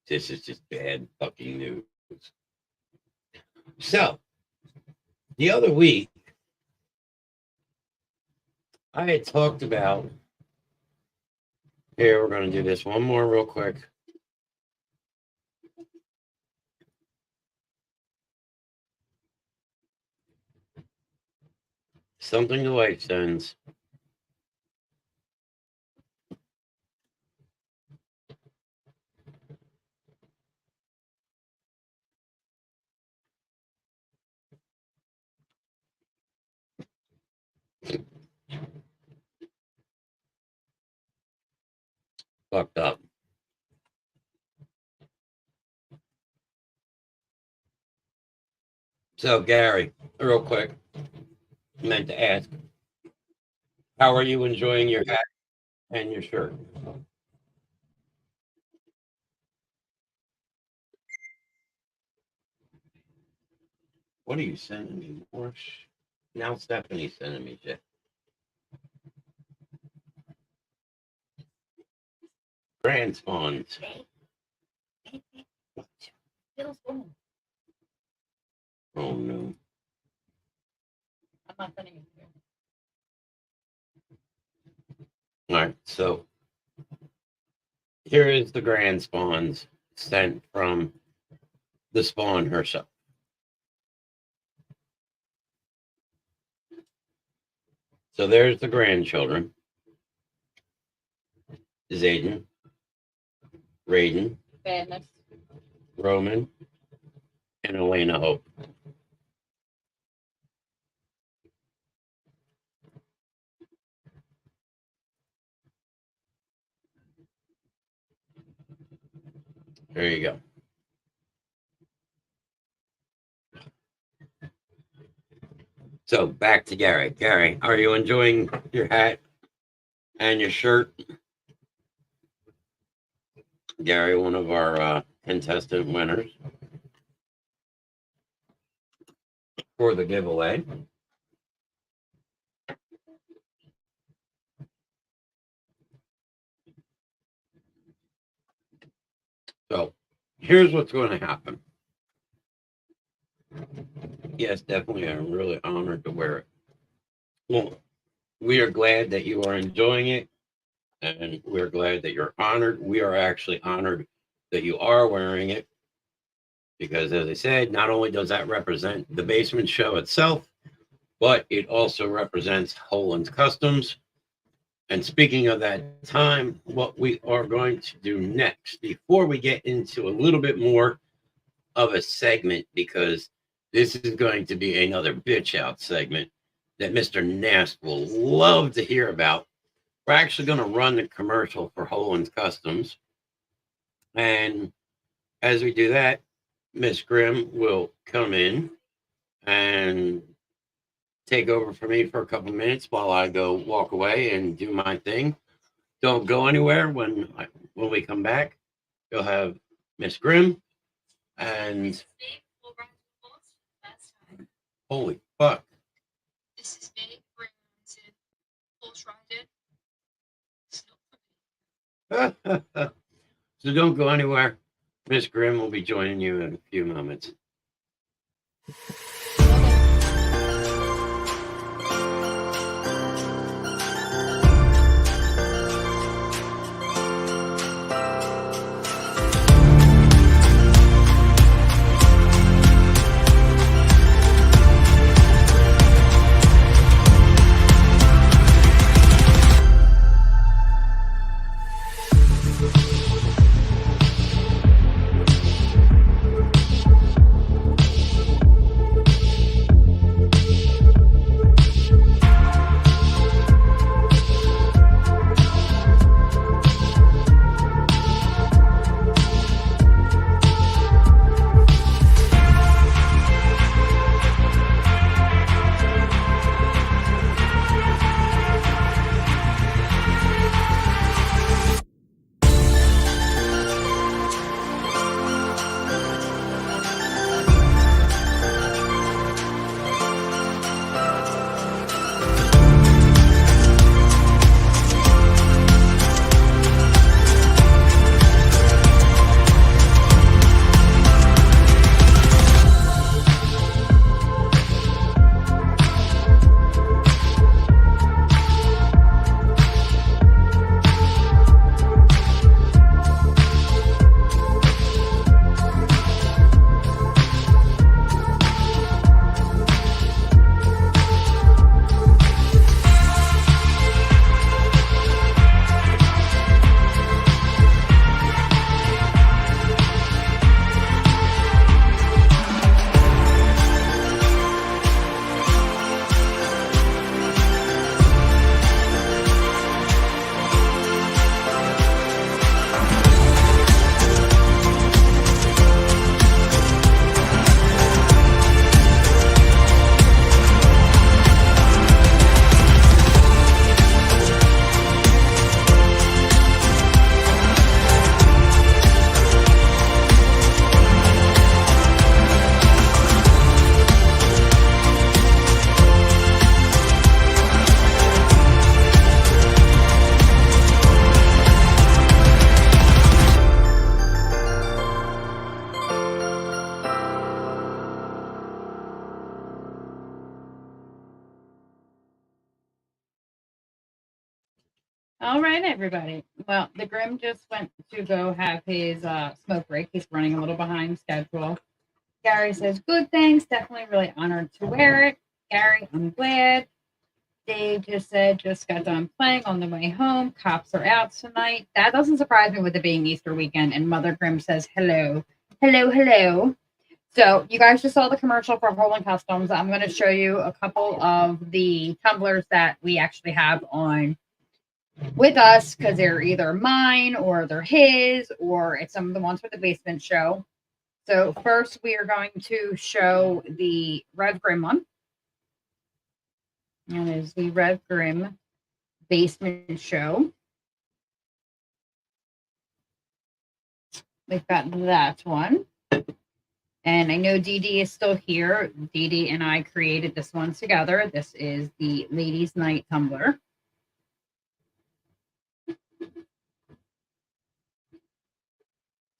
This is just bad fucking news. So, the other week, I had talked about. Here, we're going to do this one more real quick. Something the wife sends. Fucked up. So, Gary, real quick, I meant to ask, how are you enjoying your hat and your shirt? What are you sending me? More now Stephanie's sending me shit. Grand spawns. Little spoon. Oh no. I'm not sending it to you. All right, so here is the grand spawns sent from the spawn herself. So there's the grandchildren. Zayden, Raiden, Badness. Roman, and Elena Hope. There you go. So back to Gary. Gary, are you enjoying your hat and your shirt? Gary, one of our contestant winners for the giveaway. So here's what's going to happen. Yes, definitely. I'm really honored to wear it. Well, we are glad that you are enjoying it, and we're glad that you're honored. We are actually honored that you are wearing it because, as I said, not only does that represent the basement show itself, but it also represents Holland's Customs. And speaking of that time, what we are going to do next, before we get into a little bit more of a segment, because this is going to be another bitch out segment that Mr. Nast will love to hear about. We're actually going to run the commercial for Holland's Customs. And as we do that, Miss Grimm will come in and take over for me for a couple of minutes while I go walk away and do my thing. Don't go anywhere. When we come back, you'll have Miss Grimm and holy fuck. This is me, horse riding. So don't go anywhere. Miss Grimm will be joining you in a few moments. All right, everybody. Well, the Grimm just went to go have his smoke break. He's running a little behind schedule. Gary says, good, thanks. Definitely really honored to wear it. Gary, I'm glad. Dave just said, just got done playing on the way home. Cops are out tonight. That doesn't surprise me with it being Easter weekend. And Mother Grimm says, hello. Hello, hello. So you guys just saw the commercial for Hole and Customs. I'm going to show you a couple of the tumblers that we actually have on with us because they're either mine or they're his or it's some of the ones for the basement show. So first we are going to show the Rev Grimm one. And it is the Rev Grimm basement show. We've got that one. And I know Dee Dee is still here. Dee Dee and I created this one together. This is the Ladies' Night Tumbler.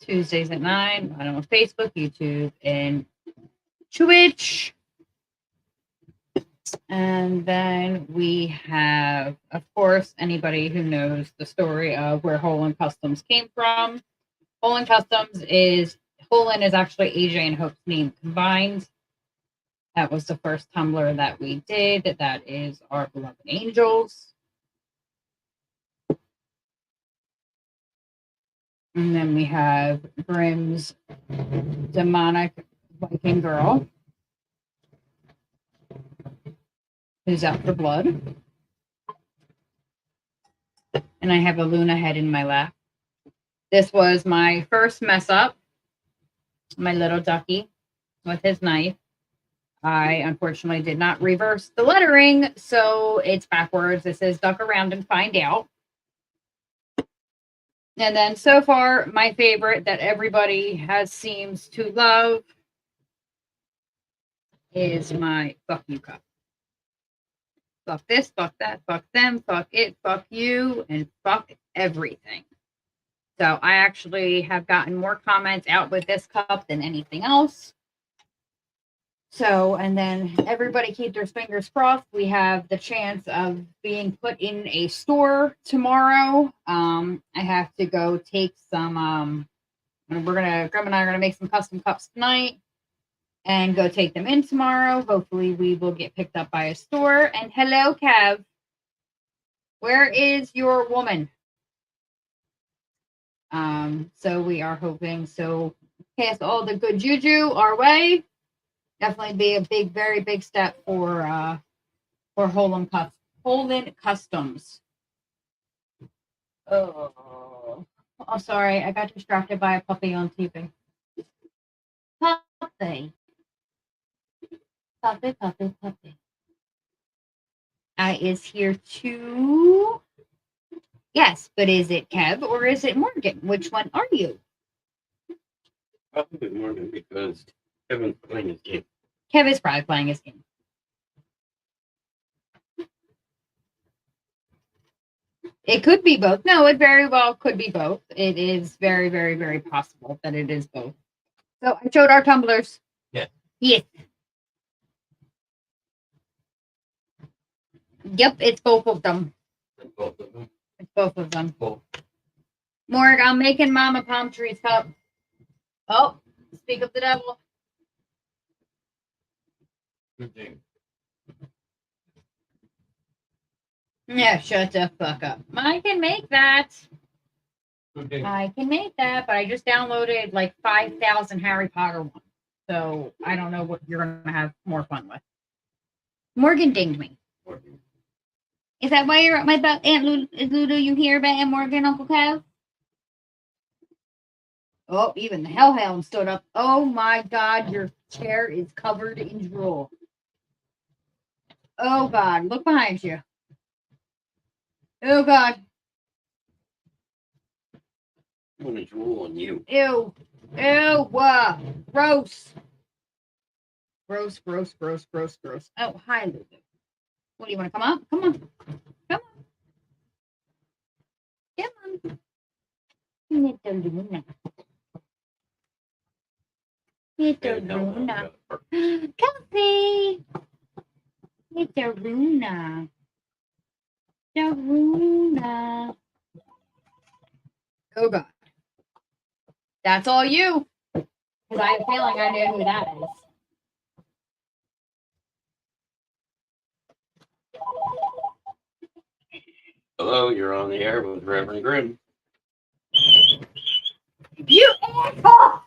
Tuesdays at 9. I don't know, Facebook, YouTube, and Twitch. And then we have, of course, anybody who knows the story of where Hole and Customs came from. Hole and Customs is, Hole is actually AJ and Hope's name combined. That was the first tumbler that we did. That is our beloved angels. And then we have Grimm's demonic Viking girl, who's out for blood. And I have a Luna head in my lap. This was my first mess up. my little ducky with his knife. I unfortunately did not reverse the lettering, so it's backwards. It says duck around and find out. And then so far, my favorite that everybody has seems to love is my fuck you cup. Fuck this, fuck that, fuck them, fuck it, fuck you, and fuck everything. So I actually have gotten more comments out with this cup than anything else. So, and then everybody keep their fingers crossed. We have the chance of being put in a store tomorrow. I have to go take some, Grim and I are gonna make some custom cups tonight and go take them in tomorrow. Hopefully we will get picked up by a store. And hello, Kev. Where is your woman? So we are hoping, so cast all the good juju our way. Definitely be a big, very big step for Holden Customs. Oh, sorry, I got distracted by a puppy on TV. Puppy. Is here too. Yes, but is it Kev or is it Morgan? Which one are you? Probably Morgan because Kevin's playing his game. Kev is probably playing his game. It could be both. No, it very well could be both. It is very, very, very possible that it is both. So I showed our tumblers. Yeah. Yes. Yep, it's both of them. Both of them. It's both of them. Both. Morg, I'm making Mama Palm Trees cup. Oh, speak of the devil. Good thing. Yeah, shut the fuck up. I can make that. Good thing. I can make that, but I just downloaded like 5,000 Harry Potter ones. So I don't know what you're going to have more fun with. Morgan dinged me. Morgan. Is that why you're at my butt, Aunt Lulu? You hear about Aunt Morgan, Uncle Kev? Oh, even the hellhound stood up. Oh my God, your chair is covered in drool. Oh God, look behind you. Oh God. I'm gonna drool on you. Ew. Ew. Gross. Gross, gross, gross, gross, gross. Oh, hi, Lulu. What do you want to come up? Come on. Come on. Come on. Little Luna. Little Luna. Coffee. Little Luna. Luna. Oh God. That's all you. Because I have a feeling I know who that is. Hello, you're on the air with Reverend Grimm. You asshole!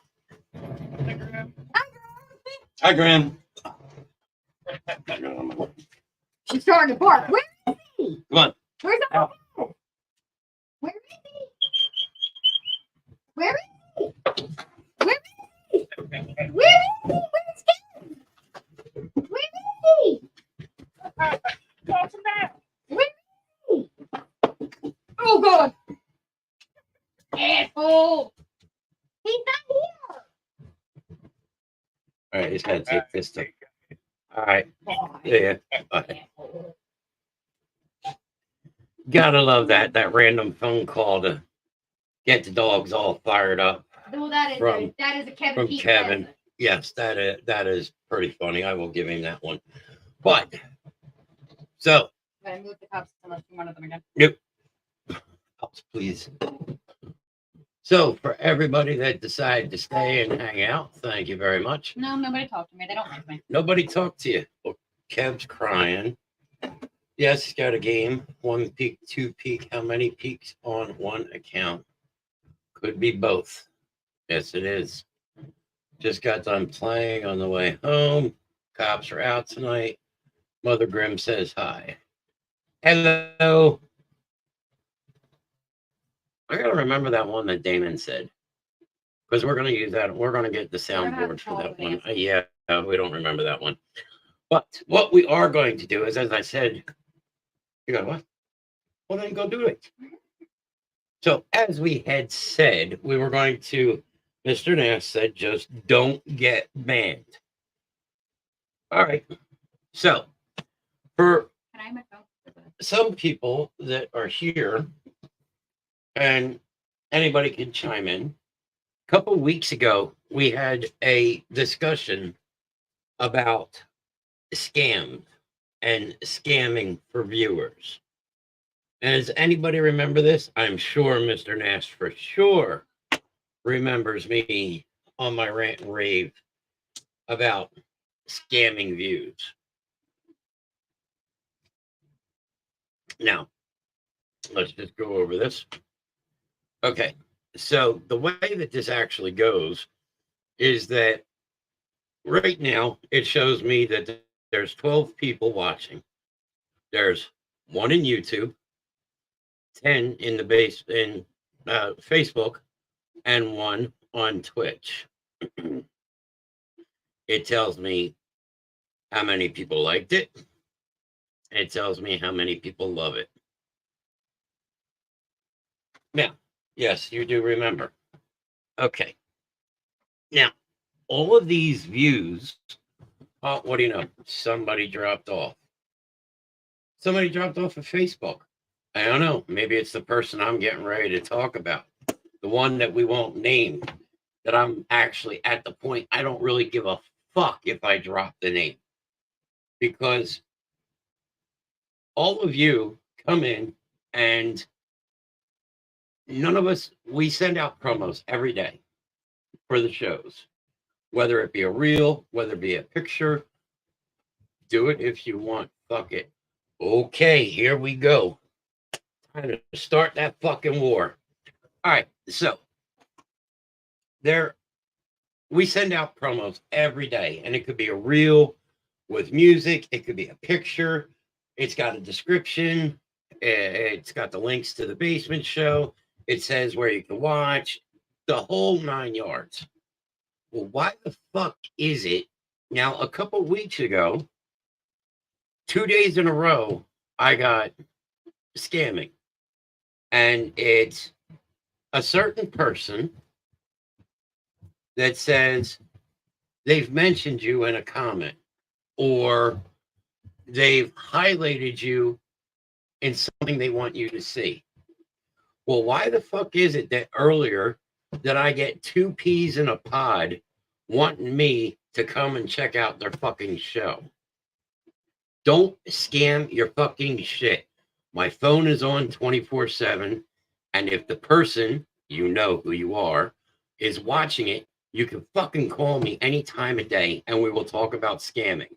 Hi, Grimm. She's starting to bark. Where is he? Come on. Where's the Out. Where is he? Where is he? Where is he? Where is he? Where's Ken? Where is he? Where is he? Oh God! Asshole! He's not here. All right, he's got to take this stuff. All right. Yeah. All right. Gotta love that random phone call to get the dogs all fired up. No, that is From- a Kevin from Pete Kevin. present. Yes, that is pretty funny. I will give him that one. But so, Can I move the cups unless you wanted them again? helps, please. So for everybody that decided to stay and hang out, thank you very much. No, nobody talked to me. They don't like me. Nobody talked to you. Well, Kev's crying. Yes, he's got a game. 1 peak, 2 peak. How many peaks on one account? Could be both. Yes, it is. Just got done playing on the way home. Cops are out tonight. Mother Grimm says hi. Hello. I gotta remember that one that Damon said. Because we're going to use that. We're going to get the gonna have soundboard to for call that it one. answer. Yeah, we don't remember that one. But what we are going to do is, as I said, you go, what? Well, then go do it. So, as we had said, we were going to, Mr. Nass said, just don't get banned. All right. So, for Can I make up for this? some people that are here, and anybody can chime in, a couple weeks ago, we had a discussion about scams and scamming for viewers. And does anybody remember this? I'm sure Mr. Nash for sure remembers me on my rant and rave about scamming views. Now, let's just go over this. Okay, so the way that this actually goes is that right now it shows me that there's 12 people watching. There's one in YouTube, 10 in the base in Facebook, and one on Twitch. It tells me how many people liked it. It tells me how many people love it. Now, yes, you do remember. Okay. Now, all of these views, what do you know? Somebody dropped off. Somebody dropped off of Facebook. I don't know. Maybe it's the person I'm getting ready to talk about. The one that we won't name. That I'm actually at the point I don't really give a fuck if I drop the name. Because all of you come in and none of us, we send out promos every day for the shows. Whether it be a reel, whether it be a picture, do it if you want. Fuck it. Okay, here we go. Time to start that fucking war. All right, so we send out promos every day, and it could be a reel with music, it could be a picture, it's got a description, it's got the links to the basement show, it says where you can watch, the whole 9 yards. Well, why the fuck is it now? A couple weeks ago, 2 days in a row, I got scamming, and it's a certain person that says they've mentioned you in a comment, or they've highlighted you in something they want you to see. Well, why the fuck is it that earlier that I get 2 peas in a pod wanting me to come and check out their fucking show? Don't scam your fucking shit. My phone is on 24/7, and if the person, you know who you are, is watching it, you can fucking call me any time of day and we will talk about scamming.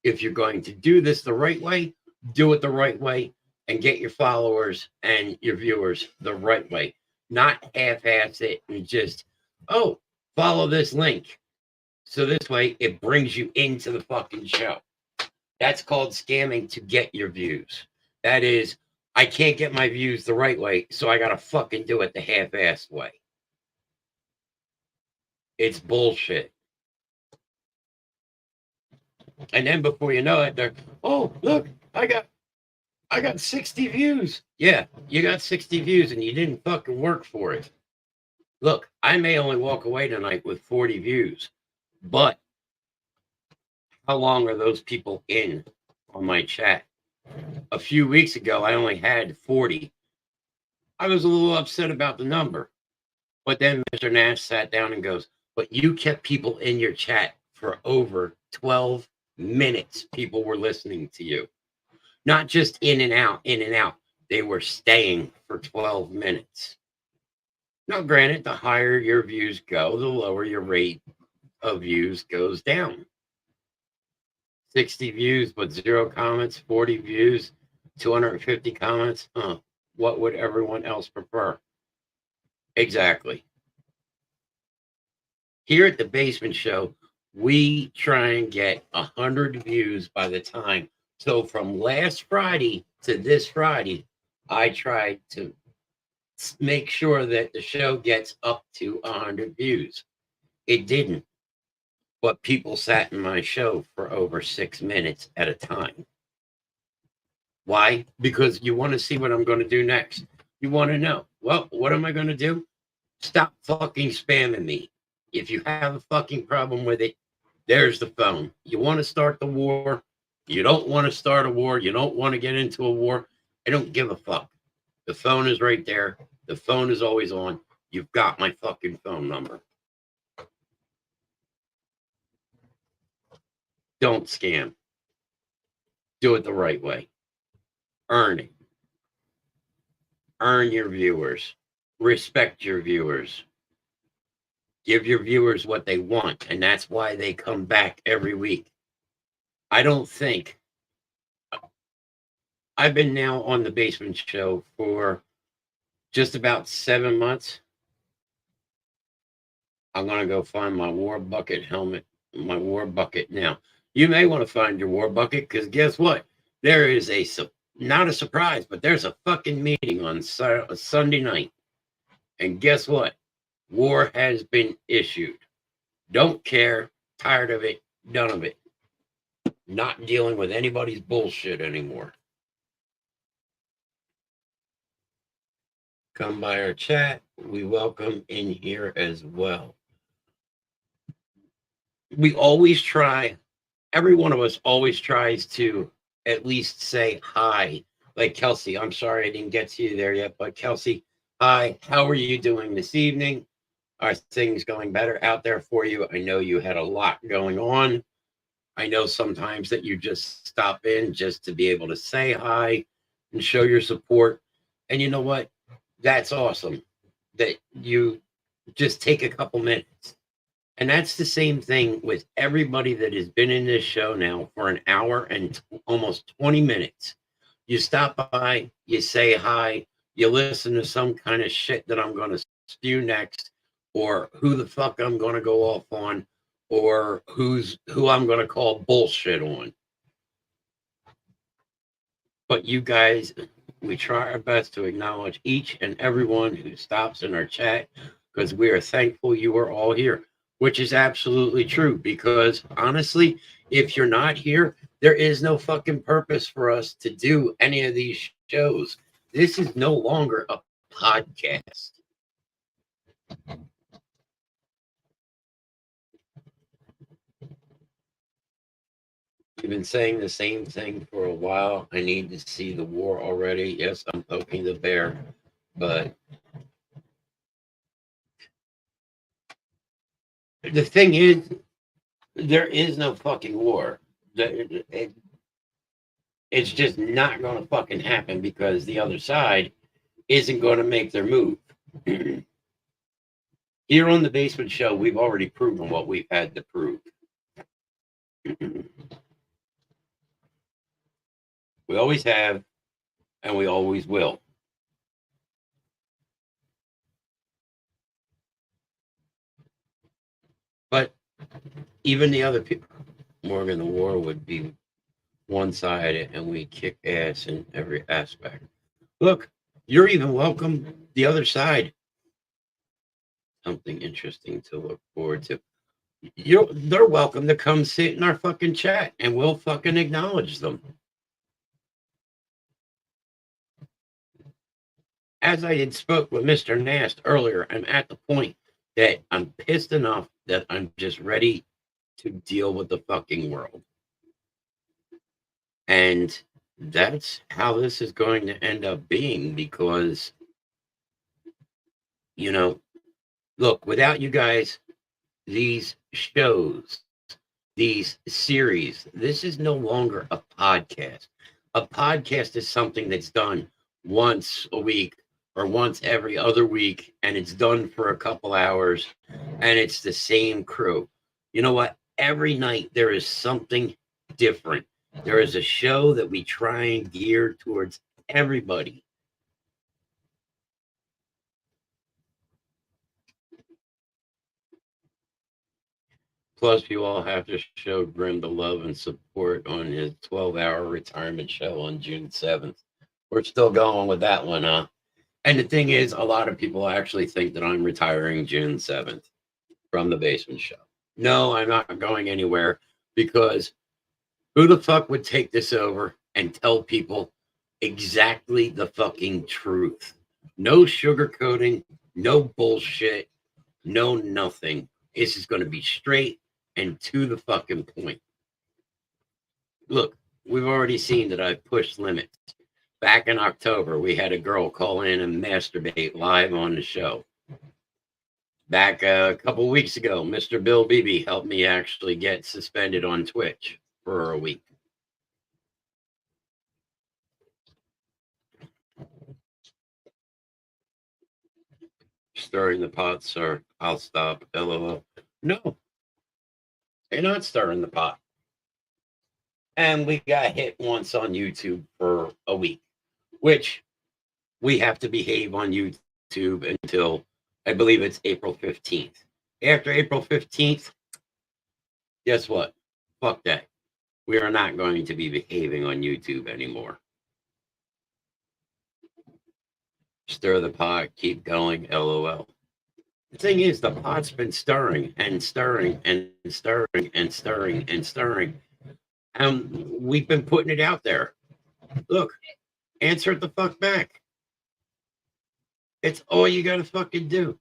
If you're going to do this the right way, do it the right way and get your followers and your viewers the right way. Not half-ass it and just, oh, follow this link. So this way it brings you into the fucking show. That's called scamming to get your views. That is, I can't get my views the right way, so I got to fucking do it the half-assed way. It's bullshit. And then before you know it, they're, oh, look, I got 60 views. Yeah, you got 60 views and you didn't fucking work for it. Look, I may only walk away tonight with 40 views, but how long are those people in on my chat? A few weeks ago, I only had 40. I was a little upset about the number. But then Mr. Nash sat down and goes, but you kept people in your chat for over 12 minutes. People were listening to you. Not just in and out, in and out. They were staying for 12 minutes. Now, granted, the higher your views go, the lower your rate of views goes down. 60 views, but 0 comments, 40 views, 250 comments. What would everyone else prefer? Exactly. Here at the Basement Show, we try and get 100 views by the time. So from last Friday to this Friday, I tried to make sure that the show gets up to 100 views. It didn't, but people sat in my show for over 6 minutes at a time. Why? Because you want to see what I'm going to do next. You want to know, well, what am I going to do? Stop fucking spamming me. If you have a fucking problem with it, there's the phone. You want to start the war. You don't want to start a war. You don't want to get into a war. I don't give a fuck. The phone is right there. The phone is always on. You've got my fucking phone number. Don't scam. Do it the right way. Earn it. Earn your viewers. Respect your viewers. Give your viewers what they want, and that's why they come back every week. I don't think I've been now on the Basement Show for just about 7 months. I'm going to go find my war bucket helmet, my war bucket now. You may want to find your war bucket because guess what? There is not a surprise, but there's a fucking meeting on Sunday night. And guess what? War has been issued. Don't care. Tired of it. Done of it. Not dealing with anybody's bullshit anymore. Come by our chat. We welcome in here as well. We always try, every one of us always tries to at least say hi. Like Kelsey, I'm sorry I didn't get to you there yet, but Kelsey, hi, how are you doing this evening? Are things going better out there for you? I know you had a lot going on. I know sometimes that you just stop in just to be able to say hi and show your support. And you know what? That's awesome that you just take a couple minutes. And that's the same thing with everybody that has been in this show now for an hour and almost 20 minutes. You stop by, you say hi, you listen to some kind of shit that I'm going to spew next, or who the fuck I'm going to go off on, or who I'm going to call bullshit on. But you guys, we try our best to acknowledge each and everyone who stops in our chat because we are thankful you are all here, which is absolutely true. Because honestly, if you're not here, there is no fucking purpose for us to do any of these shows. This is no longer a podcast. You've been saying the same thing for a while. I need to see the war already. Yes, I'm poking the bear, but the thing is, there is no fucking war. It's just not going to fucking happen because the other side isn't going to make their move. Here on the Basement Show, we've already proven what we've had to prove. We always have, and we always will. But even the other people, Morgan, the war would be one-sided, and we kick ass in every aspect. Look, you're even welcome the other side. Something interesting to look forward to. They're welcome to come sit in our fucking chat, and we'll fucking acknowledge them. As I had spoke with Mr. Nast earlier, I'm at the point that I'm pissed enough that I'm just ready to deal with the fucking world. And that's how this is going to end up being because, you know, look, without you guys, these shows, these series, this is no longer a podcast. A podcast is something that's done once a week or once every other week, and it's done for a couple hours, and it's the same crew. You know what? Every night there is something different. There is a show that we try and gear towards everybody. Plus, you all have to show Grimm the love and support on his 12-hour retirement show on June 7th. We're still going with that one, huh? And the thing is, a lot of people actually think that I'm retiring June 7th from the Basement Show. No, I'm not going anywhere, because who the fuck would take this over and tell people exactly the fucking truth? No sugarcoating, no bullshit, no nothing. This is going to be straight and to the fucking point. Look, we've already seen that I've pushed limits. Back in October, we had a girl call in and masturbate live on the show. Back a couple weeks ago, Mr. Bill Beebe helped me actually get suspended on Twitch for a week. Stirring the pot, sir. I'll stop. LOL. No, they're not stirring the pot. And we got hit once on YouTube for a week, which we have to behave on YouTube until, I believe it's April 15th. After April 15th, guess what? Fuck that. We are not going to be behaving on YouTube anymore. Stir the pot, keep going, LOL. The thing is, the pot's been stirring and stirring and stirring and stirring and stirring. And we've been putting it out there. Look, answer it the fuck back. It's all you gotta fucking do.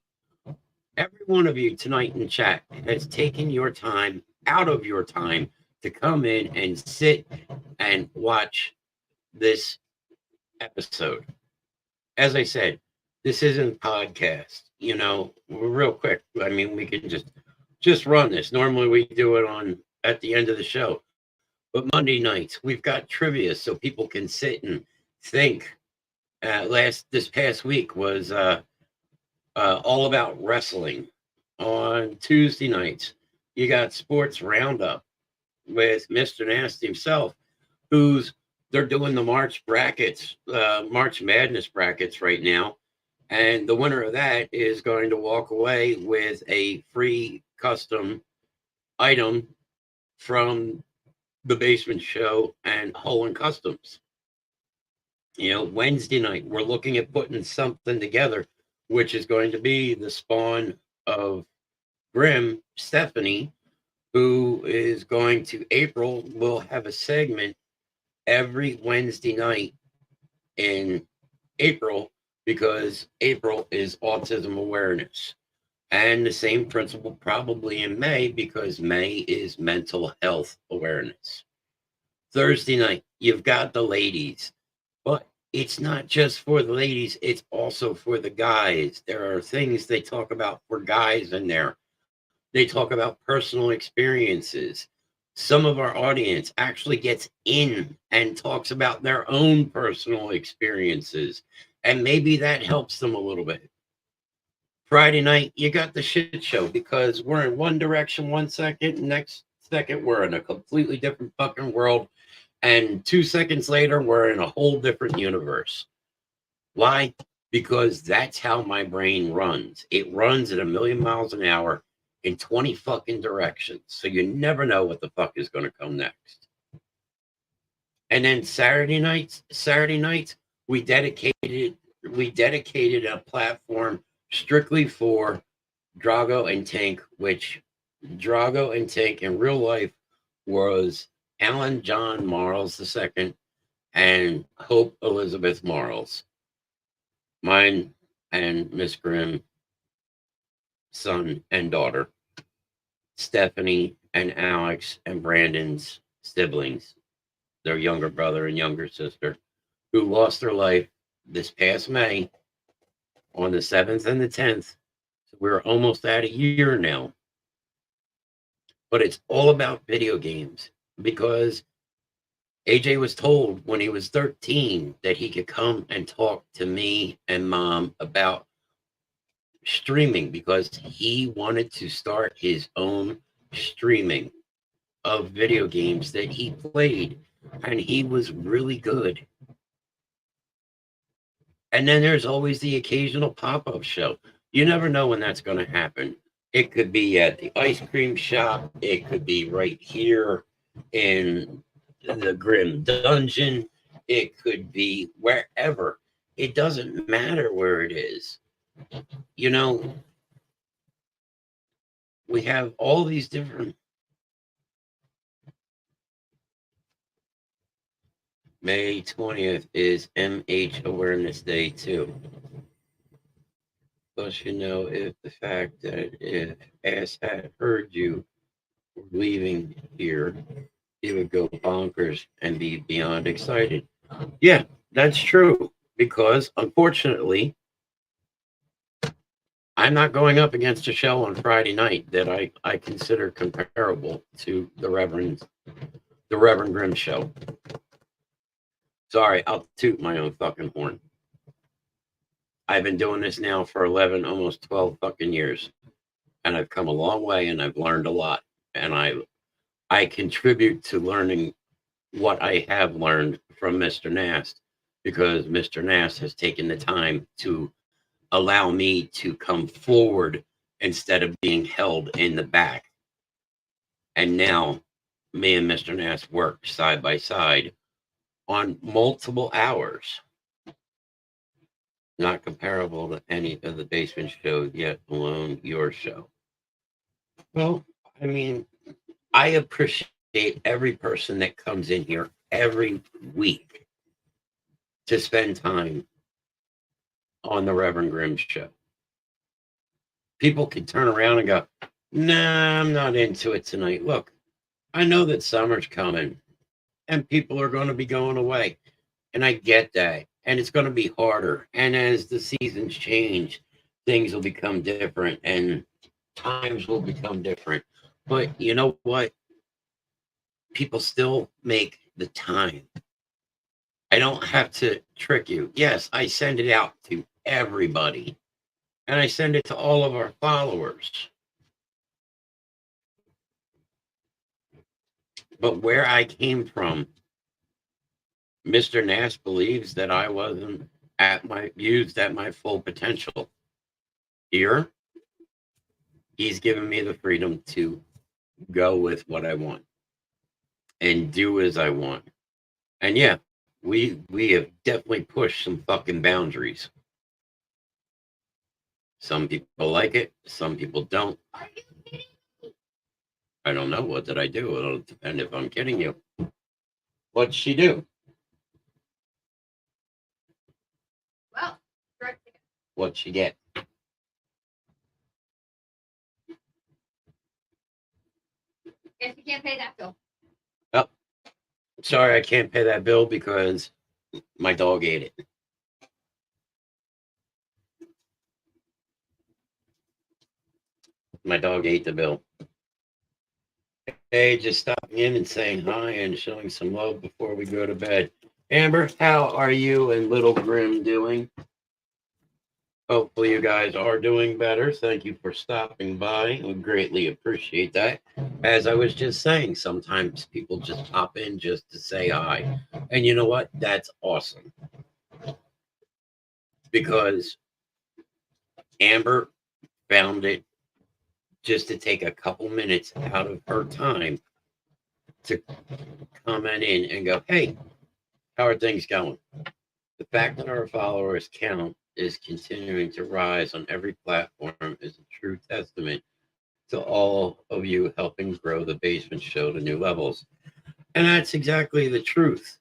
Every one of you tonight in chat has taken your time out of your time to come in and sit and watch this episode. As I said, this isn't a podcast. You know, real quick. I mean, we can just run this. Normally we do it on at the end of the show. But Monday nights, we've got trivia so people can sit and think. This past week was all about wrestling. On Tuesday nights, you got Sports Roundup with Mr. Nasty himself, they're doing the March brackets, March Madness brackets right now. And the winner of that is going to walk away with a free custom item from the Basement Show and Hull & Customs. You know, Wednesday night, we're looking at putting something together, which is going to be the spawn of Grimm, Stephanie, who is going to, April will have a segment every Wednesday night in April, because April is Autism Awareness. And the same principle probably in May, because May is Mental Health Awareness. Thursday night, you've got the ladies. But it's not just for the ladies, it's also for the guys. There are things they talk about for guys in there. They talk about personal experiences. Some of our audience actually gets in and talks about their own personal experiences. And maybe that helps them a little bit. Friday night, you got the shit show, because we're in one direction 1 second, next second, we're in a completely different fucking world. And 2 seconds later, we're in a whole different universe. Why? Because that's how my brain runs. It runs at 1,000,000 miles an hour in 20 fucking directions. So you never know what the fuck is going to come next. And then Saturday nights, we dedicated a platform strictly for Drago and Tank, which Drago and Tank in real life was Alan John Marles II and Hope Elizabeth Marles. Mine and Miss Grimm, son and daughter. Stephanie and Alex and Brandon's siblings, their younger brother and younger sister, who lost their life this past May on the 7th and the 10th. So we're almost at a year now. But it's all about video games, because AJ was told when he was 13 that he could come and talk to me and Mom about streaming, because he wanted to start his own streaming of video games that he played, and he was really good. And then there's always the occasional pop-up show. You never know when that's going to happen. It could be at the ice cream shop. It could be right here in the Grim Dungeon. It could be wherever. it doesn't matter where it is. You know, we have all these different. May 20th is MH Awareness Day, too. Plus, you know, if the fact that if Ass had heard you leaving here, he would go bonkers and be beyond excited. Yeah, that's true. Because unfortunately, I'm not going up against a show on Friday night that I consider comparable to the Reverend Grimm Show. Sorry, I'll toot my own fucking horn. I've been doing this now for 11, almost 12 fucking years. And I've come a long way and I've learned a lot. And I contribute to learning what I have learned from Mr. Nast because Mr. Nast has taken the time to allow me to come forward instead of being held in the back. And now me and Mr. Nast work side by side on multiple hours. Not comparable to any of the basement shows, yet alone your show. Well, I mean, I appreciate every person that comes in here every week to spend time on the Reverend Grimm Show. People can turn around and go, nah, I'm not into it tonight. Look, I know that summer's coming and people are going to be going away. And I get that. And it's going to be harder. And as the seasons change, things will become different and times will become different. But you know what? People still make the time. I don't have to trick you. Yes, I send it out to everybody. And I send it to all of our followers. But where I came from, Mr. Nash believes that I wasn't used at my full potential. Here, he's given me the freedom to go with what I want and do as I want. And yeah, we have definitely pushed some fucking boundaries. Some people like it, some people don't. I don't know. What did I do? It'll depend if I'm kidding you. What'd she do? Well, What'd she get? guess you can't pay that bill. Oh, sorry, I can't pay that bill because my dog ate it. My dog ate the bill. Hey, just stopping in and saying hi and showing some love before we go to bed. Amber, how are you and Little Grimm doing? Hopefully you guys are doing better. Thank you for stopping by. We greatly appreciate that. As I was just saying, sometimes people just pop in just to say hi. And you know what? That's awesome. Because Amber found it just to take a couple minutes out of her time to comment in and go, hey, how are things going? The fact that our followers count is continuing to rise on every platform is a true testament to all of you helping grow the basement show to new levels. And that's exactly the truth.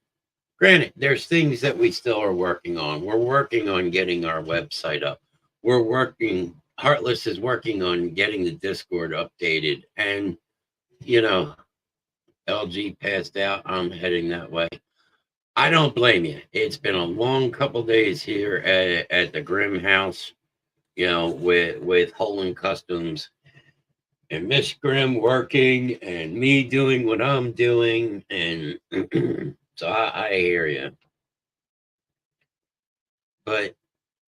Granted, there's things that we still are working on. We're working on getting our website up. Heartless is working on getting the Discord updated. And, you know, LG passed out. I'm heading that way. I don't blame you. It's been a long couple days here at the Grimm house, you know, with Holland Customs and Miss Grimm working and me doing what I'm doing. And so I hear you. But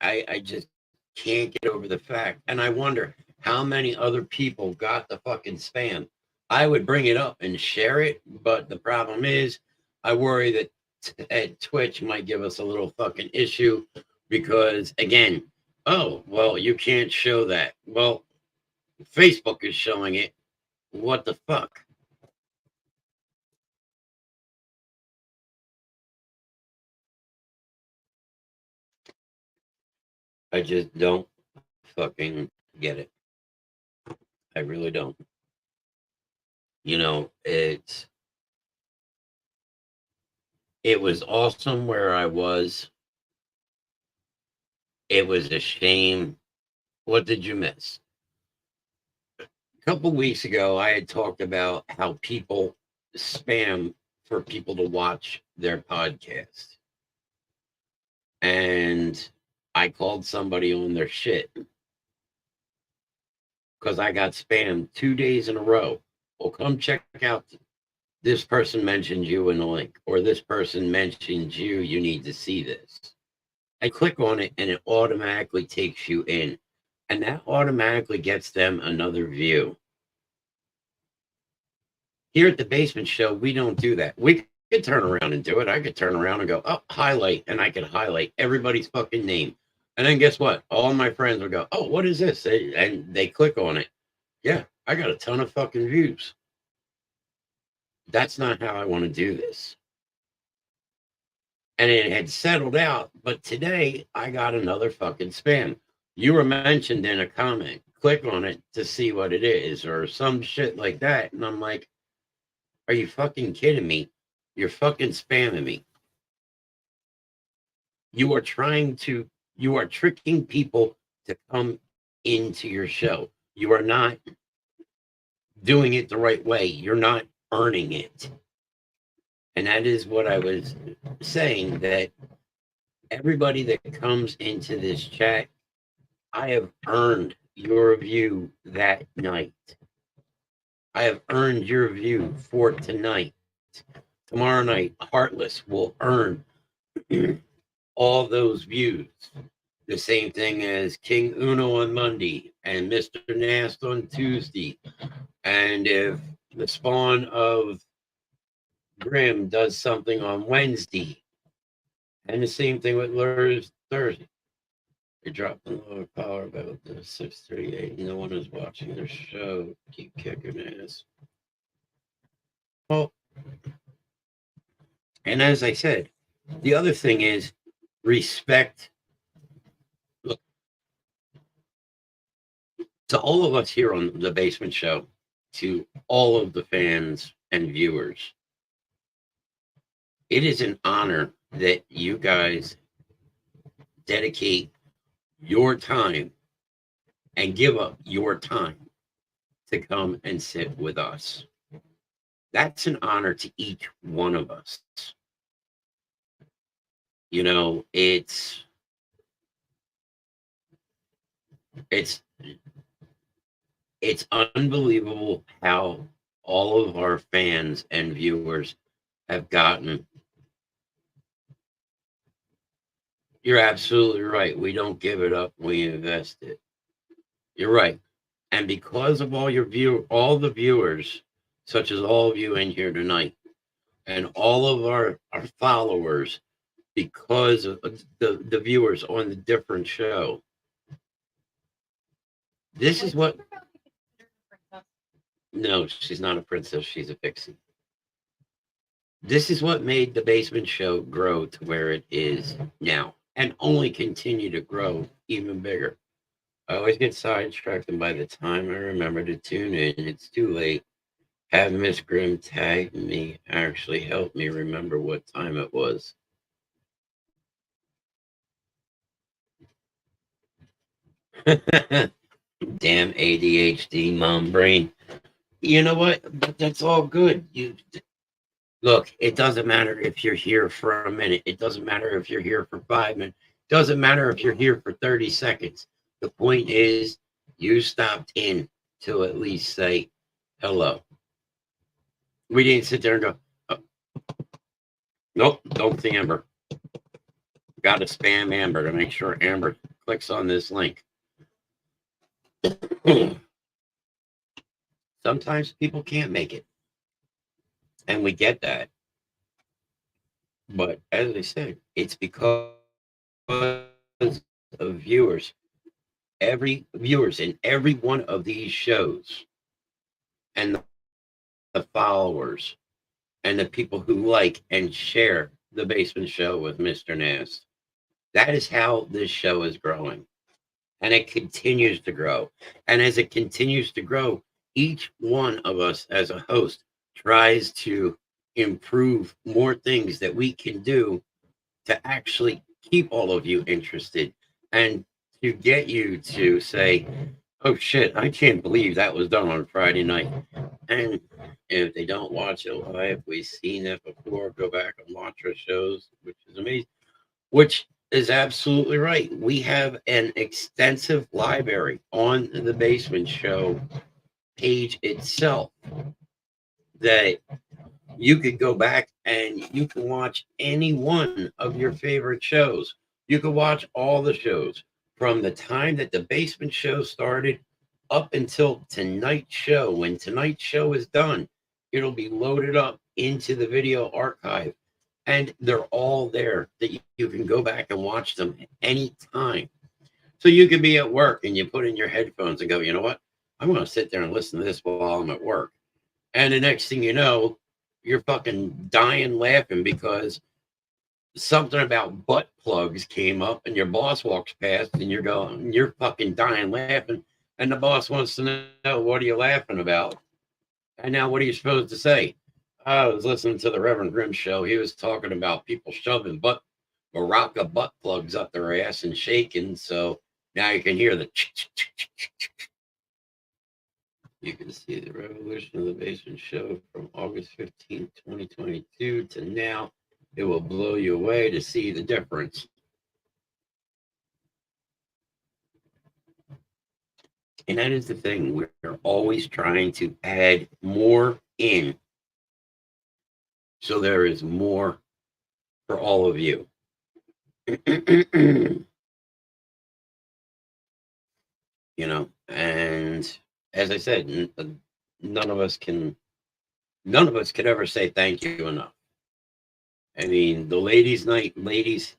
I just can't get over the fact. And I wonder how many other people got the fucking spam. I would bring it up and share it. But the problem is, I worry that at Twitch might give us a little fucking issue because, again, oh, well, you can't show that. Well, Facebook is showing it. What the fuck? I just don't fucking get it. I really don't. You know, it was awesome where I was. It was a shame. What did you miss? A couple weeks ago, I had talked about how people spam for people to watch their podcast. And I called somebody on their shit because I got spammed 2 days in a row. Well, come check out, this person mentioned you in a link, or this person mentioned you. You need to see this. I click on it and it automatically takes you in. And that automatically gets them another view. Here at the Basement Show, we don't do that. We could turn around and do it. I could turn around and go, oh, highlight, and I could highlight everybody's fucking name. And then guess what? All my friends would go, oh, what is this? And they click on it. Yeah, I got a ton of fucking views. That's not how I want to do this. And it had settled out, but today I got another fucking spam. You were mentioned in a comment. Click on it to see what it is, or some shit like that. And I'm like, are you fucking kidding me? You're fucking spamming me. You are tricking people to come into your show. You are not doing it the right way. You're not earning it. And that is what I was saying, that everybody that comes into this chat, I have earned your view that night. I have earned your view for tonight. Tomorrow night, Heartless will earn all those views. The same thing as King Uno on Monday and Mr. Nast on Tuesday. And if the spawn of Grimm does something on Wednesday, and the same thing with Lurs Thursday. You're dropping lower power about the 638. No one is watching the show. Keep kicking ass. Well, and as I said, the other thing is respect. Look, to all of us here on the Basement Show, to all of the fans and viewers, it is an honor that you guys dedicate your time and give up your time to come and sit with us. That's an honor to each one of us. You know, it's unbelievable how all of our fans and viewers have gotten. You're absolutely right. We don't give it up. We invest it. You're right. And because of all the viewers, such as all of you in here tonight, and all of our followers, because of the viewers on the different show, this is what. No, she's not a princess. She's a pixie. This is what made the Basement Show grow to where it is now, and only continue to grow even bigger. I always get sidetracked, and by the time I remember to tune in, it's too late. Have Miss Grimm tag me actually help me remember what time it was. Damn ADHD mom brain. You know what? But that's all good. Look, it doesn't matter if you're here for a minute. It doesn't matter if you're here for 5 minutes. It doesn't matter if you're here for 30 seconds. The point is, you stopped in to at least say hello. We didn't sit there and go, oh. Nope, don't see Amber. Got to spam Amber to make sure Amber clicks on this link. Sometimes people can't make it. And we get that. But as I said, it's because of viewers. Every viewers in every one of these shows, and the followers, and the people who like and share the Basement Show with Mr. Nast. That is how this show is growing. and it continues to grow. And as it continues to grow, each one of us as a host tries to improve more things that we can do to actually keep all of you interested and to get you to say, oh shit, I can't believe that was done on Friday night. And if they don't watch it live, we've seen it before, go back and watch our shows, which is amazing, which is absolutely right. We have an extensive library on the Basement Show page itself that you could go back and you can watch any one of your favorite shows. You can watch all the shows from the time that the Basement Show started up until tonight's show. When tonight's show is done, it'll be loaded up into the video archive, and they're all there that you can go back and watch them anytime. So you could be at work and you put in your headphones and go, you know what? I'm going to sit there and listen to this while I'm at work. And the next thing you know, you're fucking dying laughing because something about butt plugs came up and your boss walks past and you're fucking dying laughing. And the boss wants to know, what are you laughing about? And now what are you supposed to say? I was listening to the Rev Grimm Show. He was talking about people shoving Baraka butt plugs up their ass and shaking. So now you can hear the You can see the revolution of the Basement Show from August 15th, 2022 to now. It will blow you away to see the difference. And that is the thing. We're always trying to add more in. So there is more for all of you. You know, and as I said, none of us could ever say thank you enough. I mean, the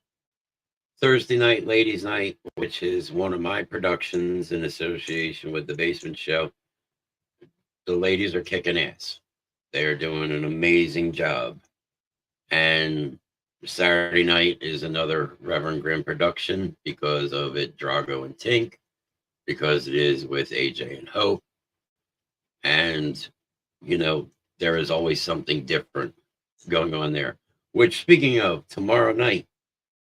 Thursday night, ladies' night, which is one of my productions in association with the Basement Show, the ladies are kicking ass. They're doing an amazing job. And Saturday night is another Reverend Grimm production because of it, Drago and Tink, because it is with AJ and Hope. And, you know, there is always something different going on there. Which, speaking of, tomorrow night,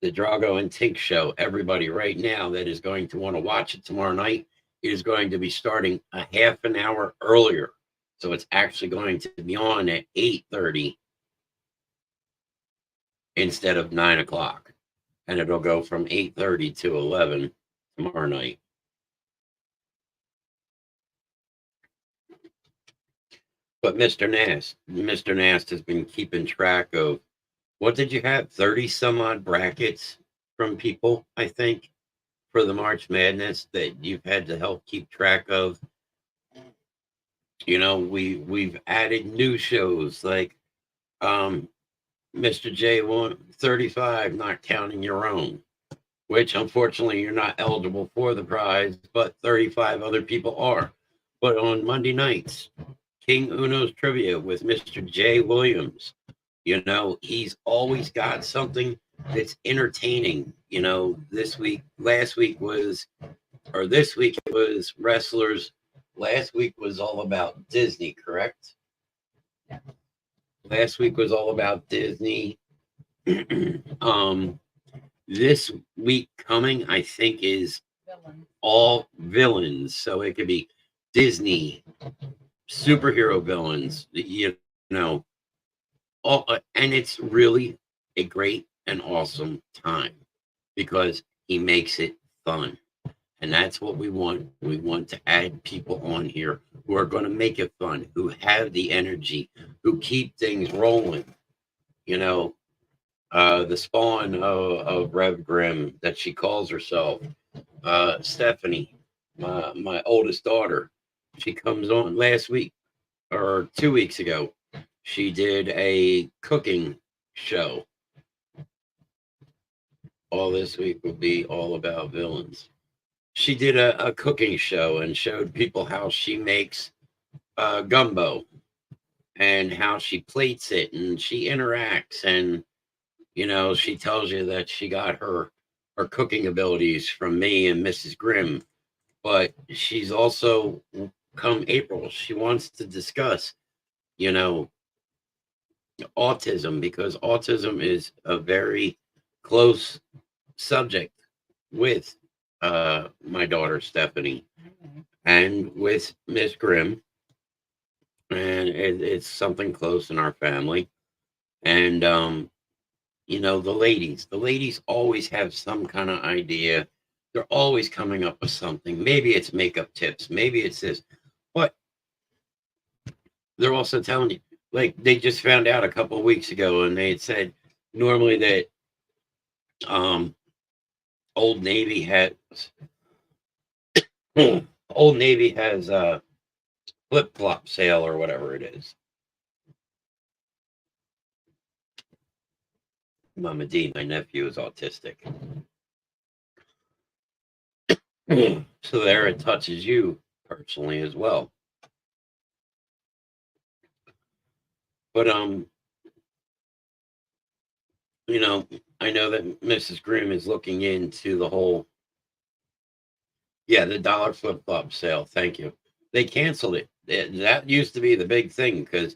the Drago and Tink show, everybody right now that is going to want to watch it tomorrow night is going to be starting a half an hour earlier. So it's actually going to be on at 8:30 instead of 9 o'clock. And it'll go from 8:30 to 11 tomorrow night. But Mr. Nast has been keeping track of, what did you have? 30 some odd brackets from people, I think, for the March Madness that you've had to help keep track of. You know, we've added new shows like Mr. J 135, Not Counting Your Own, which unfortunately you're not eligible for the prize, but 35 other people are. But on Monday nights, King Uno's Trivia with Mr. J Williams. You know, he's always got something that's entertaining. You know, this week it was wrestlers. Last week was all about Disney, correct? Yeah. Last week was all about Disney. This week coming, I think, is all villains. So it could be Disney, superhero villains, you know, all, and it's really a great and awesome time because he makes it fun. And that's what we want. We want to add people on here who are going to make it fun, who have the energy, who keep things rolling. You know, the spawn of Rev Grimm that she calls herself, Stephanie, my oldest daughter. She comes on last week or 2 weeks ago. She did a cooking show. All this week will be all about villains. She did a cooking show and showed people how she makes gumbo and how she plates it and she interacts, and you know, she tells you that she got her her cooking abilities from me and Mrs. Grimm, but she's also, come April, she wants to discuss, you know, autism, because autism is a very close subject with my daughter Stephanie and with Miss Grimm, and it's something close in our family. And the ladies always have some kind of idea. They're always coming up with something. Maybe it's makeup tips, maybe it's this, but they're also telling you, like, they just found out a couple of weeks ago, and they had said normally that um Old Navy has Old Navy has a flip flop sale or whatever it is. Mama D, my nephew is autistic. So there it touches you personally as well. But I know that Mrs. Grimm is looking into the whole, yeah, the dollar flip flop sale. Thank you. They canceled it. That used to be the big thing, because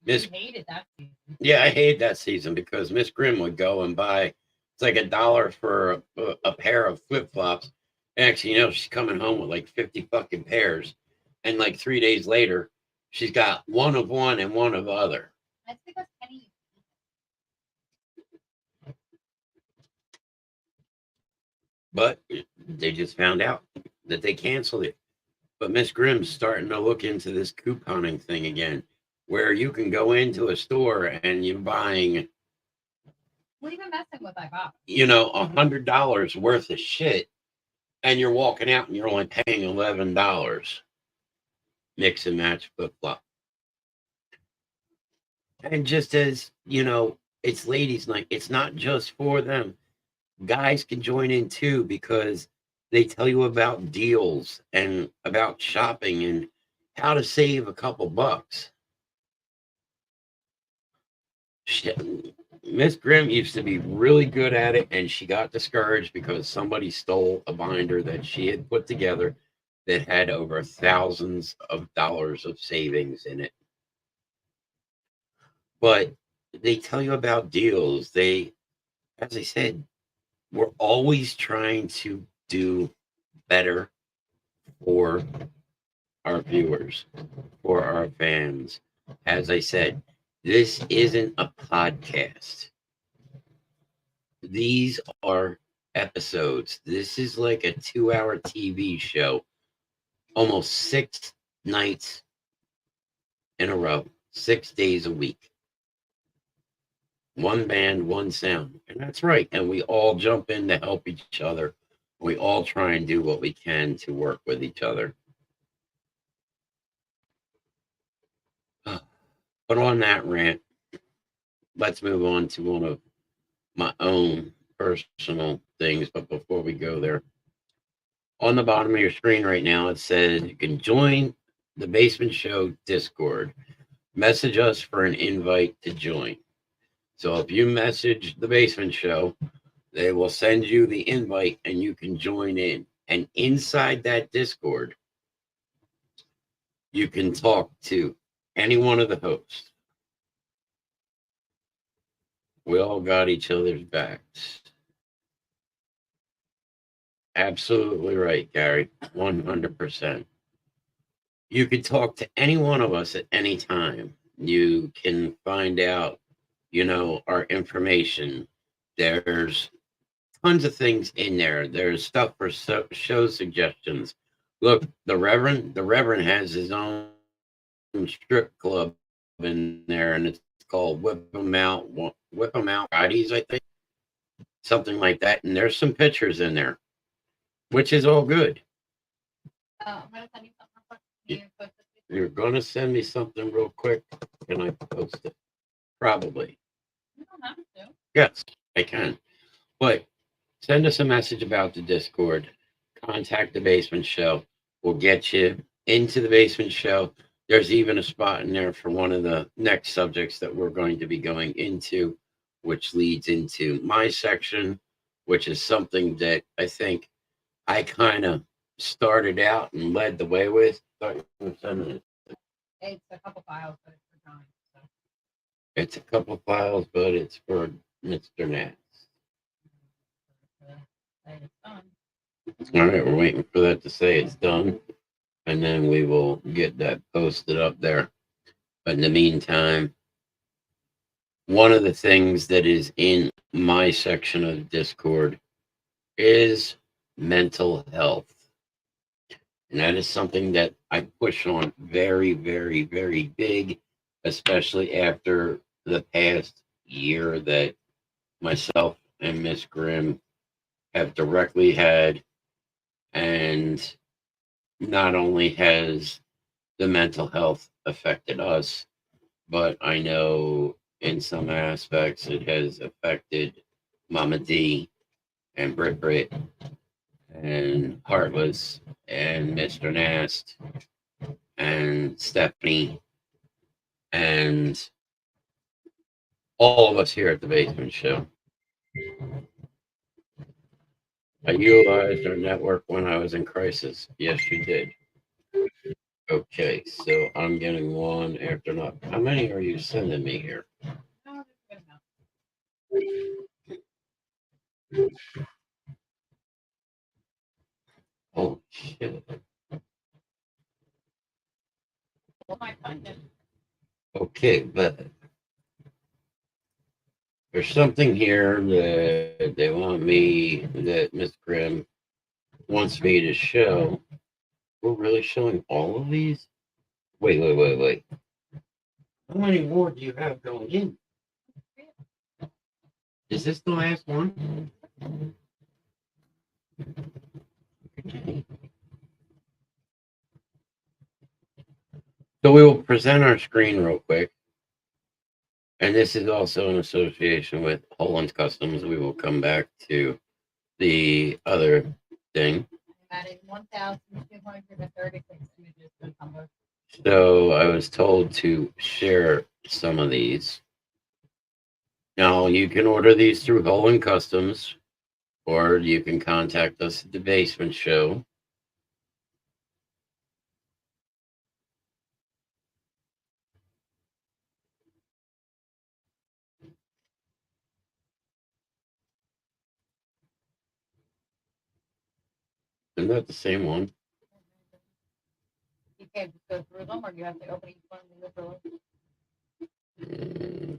Miss, I hated that season. yeah, I hated that season because Miss Grimm would go and buy, it's like $1 for a pair of flip flops. Actually, she's coming home with like 50 fucking pairs, and like 3 days later, she's got one of one and one of the other. That's because Kenny. But they just found out that they canceled it. But Miss Grimm's starting to look into this couponing thing again, where you can go into a store and you're buying, What are you even messing with? I bought. $100 worth of shit, and you're walking out and you're only paying $11. Mix and match flip flop. And just as it's ladies' night, it's not just for them. Guys can join in too, because they tell you about deals and about shopping and how to save a couple bucks. Miss Grimm used to be really good at it, and she got discouraged because somebody stole a binder that she had put together that had over thousands of dollars of savings in it. But they tell you about deals. As I said, we're always trying to do better for our viewers, for our fans. As I said, this isn't a podcast. These are episodes. This is like a 2-hour TV show, almost 6 nights in a row, 6 days a week. One band, one sound. And that's right. And we all jump in to help each other. We all try and do what we can to work with each other. But on that rant, let's move on to one of my own personal things. But before we go there, on the bottom of your screen right now, it says you can join the Basement Show Discord. Message us for an invite to join. So if you message the Basement Show, they will send you the invite and you can join in. And inside that Discord, you can talk to any one of the hosts. We all got each other's backs. Absolutely right, Gary. 100%. You can talk to any one of us at any time. You can find out, our information. There's tons of things in there. There's stuff for show suggestions. Look, the Reverend has his own strip club in there, and it's called Whip 'em Out Fridays, I think. Something like that. And there's some pictures in there, which is all good. I'm gonna send you something. You're going to send me something real quick. Can I post it? Probably. You don't have to. Yes, I can. But send us a message about the Discord. Contact the Basement Show. We'll get you into the Basement Show. There's even a spot in there for one of the next subjects that we're going to be going into, which leads into my section which is something that I think I kind of started out and led the way with. Thought you were sending it. It's a couple files, but it's for time. So It's a couple files, but it's for Mr. Nats. it's done. All right, we're waiting for that to say it's done, and then we will get that posted up there. But in the meantime, one of the things that is in my section of Discord is mental health. And that is something that I push on very, very, very big, especially after the past year that myself and Miss Grimm have directly had. And not only has the mental health affected us, but I know in some aspects it has affected Mama D and Brit and Heartless and Mr. Nast and Stephanie and all of us here at the Basement Show. I utilized our network when I was in crisis. Yes, you did. Okay, so I'm getting one after not. How many are you sending me here? No, that's good enough. Oh, shit. We'll might find it. Okay, but there's something here that they want me, that Miss Grimm wants me to show. We're really showing all of these? Wait. How many more do you have going in? Is this the last one? So we will present our screen real quick. And this is also in association with Holland Customs. We will come back to the other thing. I'm adding 1,236 images to Tumblr. So I was told to share some of these. Now you can order these through Holland Customs, or you can contact us at the Basement Show. Isn't that the same one? You can't just go through them, or you have to open each one individually.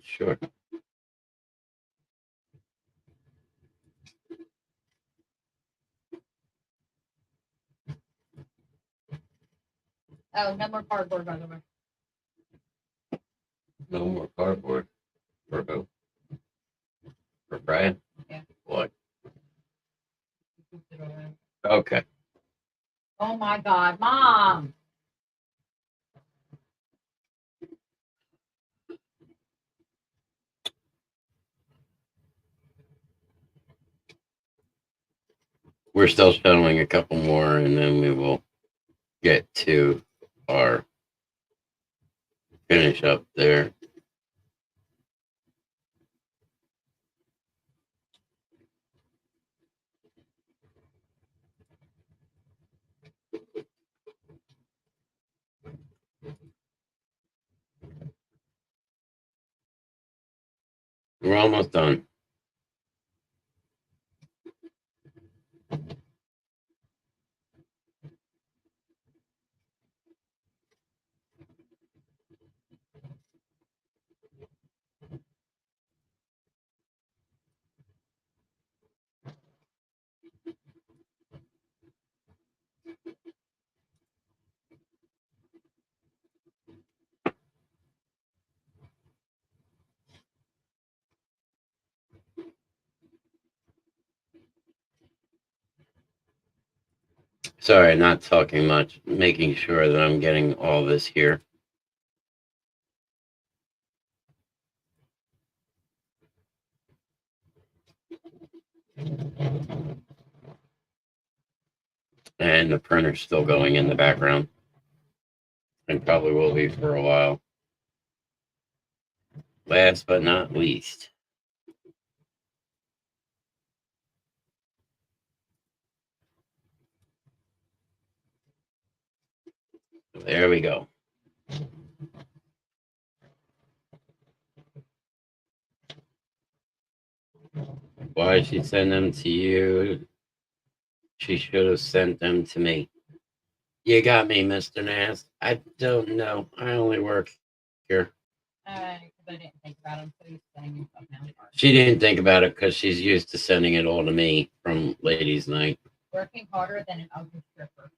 Sure. Oh, no more cardboard, by the way. No more cardboard. For who? For Brian? Yeah. What? Okay. Oh my God, Mom! We're still showing a couple more, and then we will get to our finish up there. We're almost done. Sorry, not talking much, making sure that I'm getting all this here. And the printer's still going in the background. And probably will be for a while. Last but not least, There we go. Why she send them to you? She should have sent them to me. You got me, Mr. Nass. I don't know. I only work here. Because I didn't think about him, so he's saying himself now. She didn't think about it because she's used to sending it all to me from ladies' night. Working harder than an ugly stripper.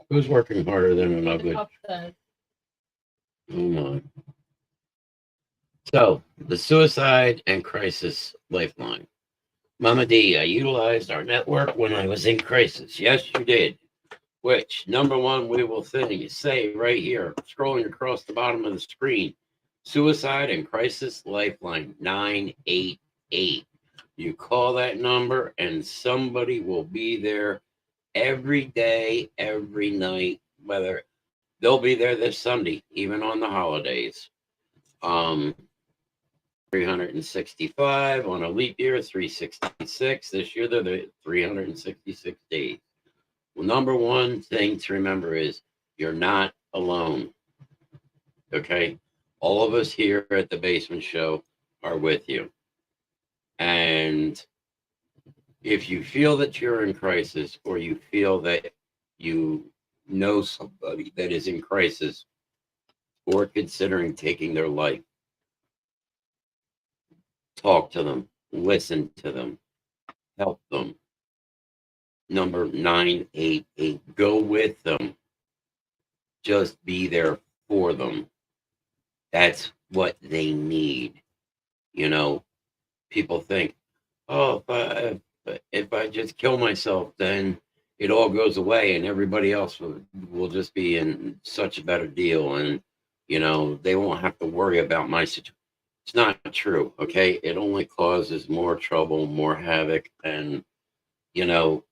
Who's working harder than an The ugly? cup says, Oh my. So, the suicide and crisis lifeline. Mama D, I utilized our network when I was in crisis. Yes, you did. Which, number one, we will say right here, scrolling across the bottom of the screen, Suicide and Crisis Lifeline 988. You call that number and somebody will be there every day, every night, whether they'll be there this Sunday, even on the holidays. 365 on a leap year, 366. This year, they're the 366 days. Well, number one thing to remember is you're not alone. Okay? All of us here at the Basement Show are with you. And if you feel that you're in crisis or you feel that you know somebody that is in crisis or considering taking their life, talk to them, listen to them, help them. Number 988, go with them. Just be there for them. That's what they need. You know, people think, oh, if I just kill myself, then it all goes away and everybody else will just be in such a better deal. And, you know, they won't have to worry about my situation. It's not true. Okay. It only causes more trouble, more havoc. And, you know,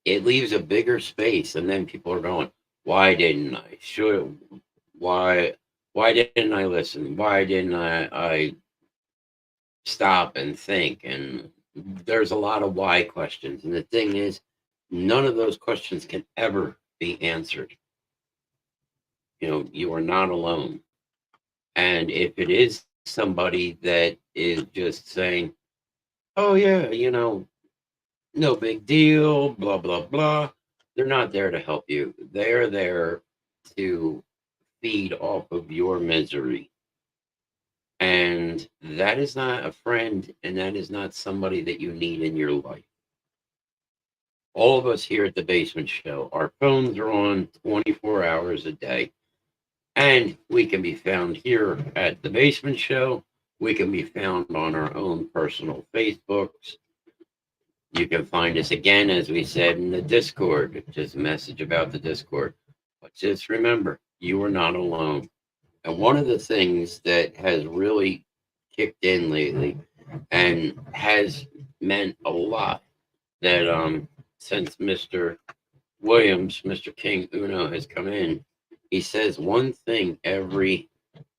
it leaves a bigger space. And then people are going, why didn't I? Why didn't I listen? Why didn't I stop and think? And there's a lot of why questions. And the thing is, none of those questions can ever be answered. You know, you are not alone. And if it is somebody that is just saying, oh, yeah, you know, no big deal, blah, blah, blah, they're not there to help you. They're there to feed off of your misery. And that is not a friend, and that is not somebody that you need in your life. All of us here at the Basement Show, our phones are on 24 hours a day. And we can be found here at the Basement Show. We can be found on our own personal Facebooks. You can find us again, as we said, in the Discord. Just a message about the Discord. But just remember, you are not alone. And one of the things that has really kicked in lately and has meant a lot that since Mr. Williams, Mr. King Uno has come in, he says one thing every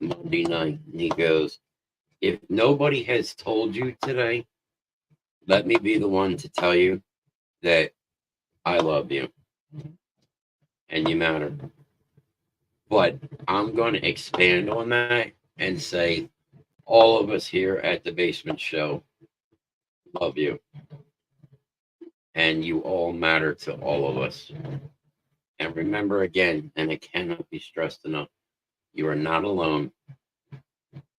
Monday night. And he goes, if nobody has told you today, let me be the one to tell you that I love you and you matter. But I'm going to expand on that and say all of us here at the Basement Show love you. And you all matter to all of us. And remember again, and it cannot be stressed enough, you are not alone.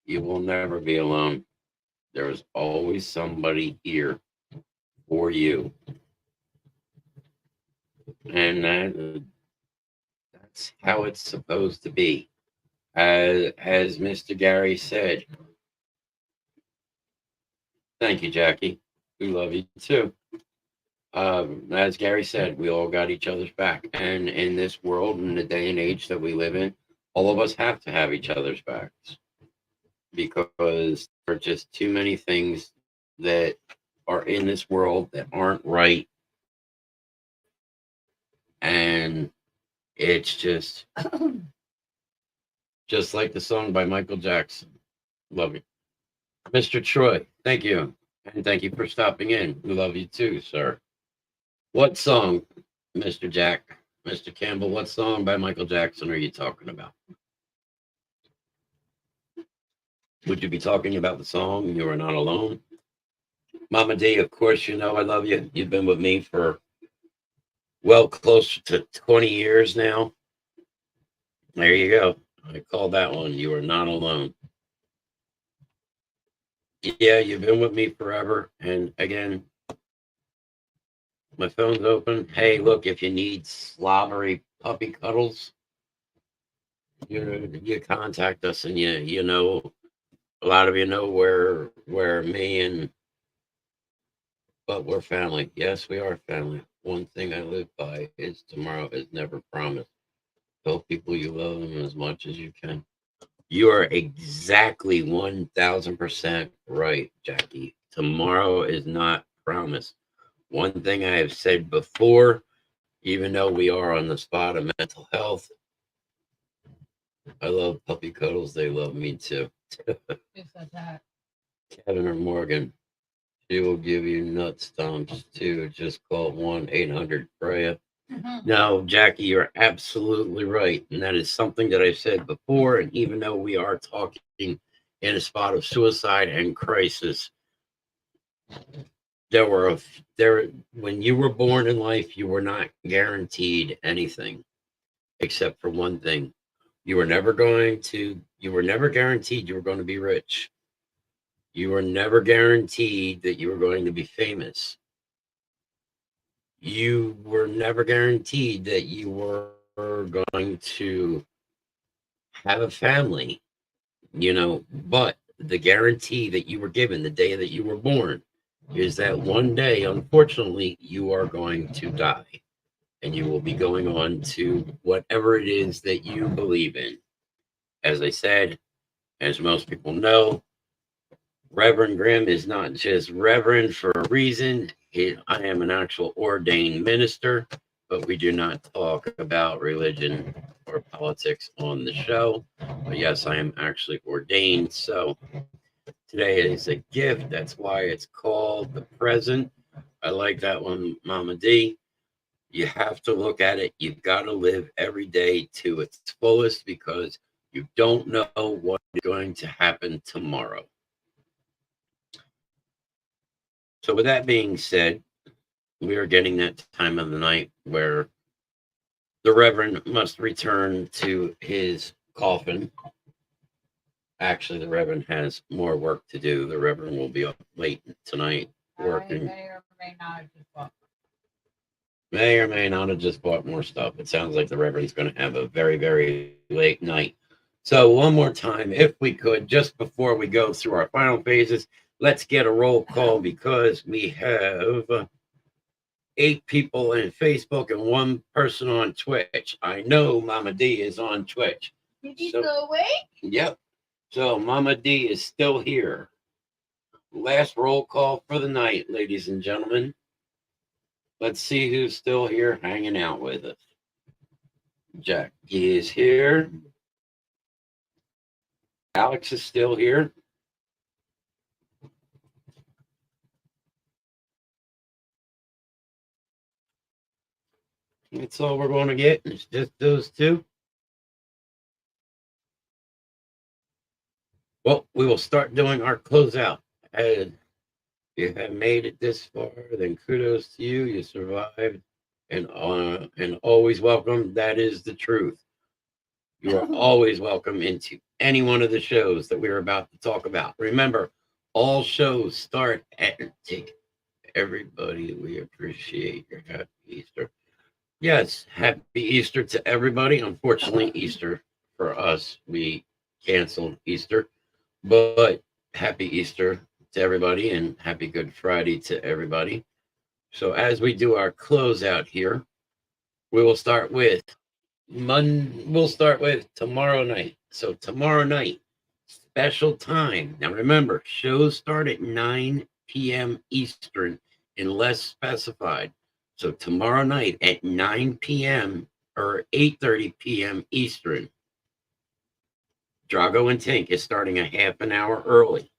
You will never be alone. There is always somebody here for you. And that's how it's supposed to be. As Mr. Gary said, thank you, Jackie. We love you too. As Gary said, we all got each other's back. And in this world, in the day and age that we live in, all of us have to have each other's backs. Because there are just too many things that are in this world that aren't right. And it's just like the song by Michael Jackson. Love you. Mr. Troy, thank you. And thank you for stopping in. We love you too, sir. What song, Mr. Jack? Mr. Campbell, what song by Michael Jackson are you talking about? Would you be talking about the song You Are Not Alone? Mama D, of course, you know I love you. You've been with me for well close to 20 years now. There you go. I call that one You Are Not Alone. Yeah, you've been with me forever. And again, my phone's open. Hey, look, if you need slobbery puppy cuddles, you contact us, and you know, a lot of you know where me and but we're family. Yes, we are family. One thing I live by is tomorrow is never promised. Tell people you love them as much as you can. You are exactly 1000% right, Jackie. Tomorrow is not promised. One thing I have said before, even though we are on the spot of mental health, I love puppy cuddles. They love me too. Who said that? Kevin or Morgan, she will give you nut stomps too. Just call 1-800-PRAYA. No, Jackie, you're absolutely right. And that is something that I've said before. And even though we are talking in a spot of suicide and crisis, when you were born in life, you were not guaranteed anything except for one thing. You were never guaranteed you were going to be rich. You were never guaranteed that you were going to be famous. You were never guaranteed that you were going to have a family, but the guarantee that you were given the day that you were born is that one day, unfortunately, you are going to die and you will be going on to whatever it is that you believe in. As I said, as most people know, Reverend Grimm is not just Reverend for a reason. I am an actual ordained minister, but we do not talk about religion or politics on the show. But yes, I am actually ordained. So today is a gift. That's why it's called the present. I like that one, Mama D. You have to look at it. You've got to live every day to its fullest because you don't know what is going to happen tomorrow. So with that being said, we are getting that time of the night where the Reverend must return to his coffin. Actually, the Reverend has more work to do. The Reverend will be up late tonight working. May or may not have just bought. May or may not have just bought more stuff. It sounds like the Reverend's going to have a very, very late night. So one more time, if we could, just before we go through our final phases, let's get a roll call because we have 8 people on Facebook and 1 person on Twitch. I know Mama D is on Twitch. Did you still awake? Yep. So Mama D is still here. Last roll call for the night, ladies and gentlemen. Let's see who's still here hanging out with us. Jackie is here. Alex is still here. That's all we're going to get. It's just those 2. Well, we will start doing our closeout. If you have made it this far, then kudos to you. You survived and always welcome. That is the truth. You are always welcome into any one of the shows that we're about to talk about. Remember, all shows start at everybody. We appreciate your happy Easter. Yes, happy Easter to everybody. Unfortunately, Easter for us, we canceled Easter, but happy Easter to everybody and happy Good Friday to everybody. So as we do our closeout here, we will start with tomorrow night. So tomorrow night, special time. Now remember, shows start at 9 p.m. Eastern unless specified. So tomorrow night at 9 p.m. or 8:30 p.m. Eastern, Drago and Tink is starting a half an hour early.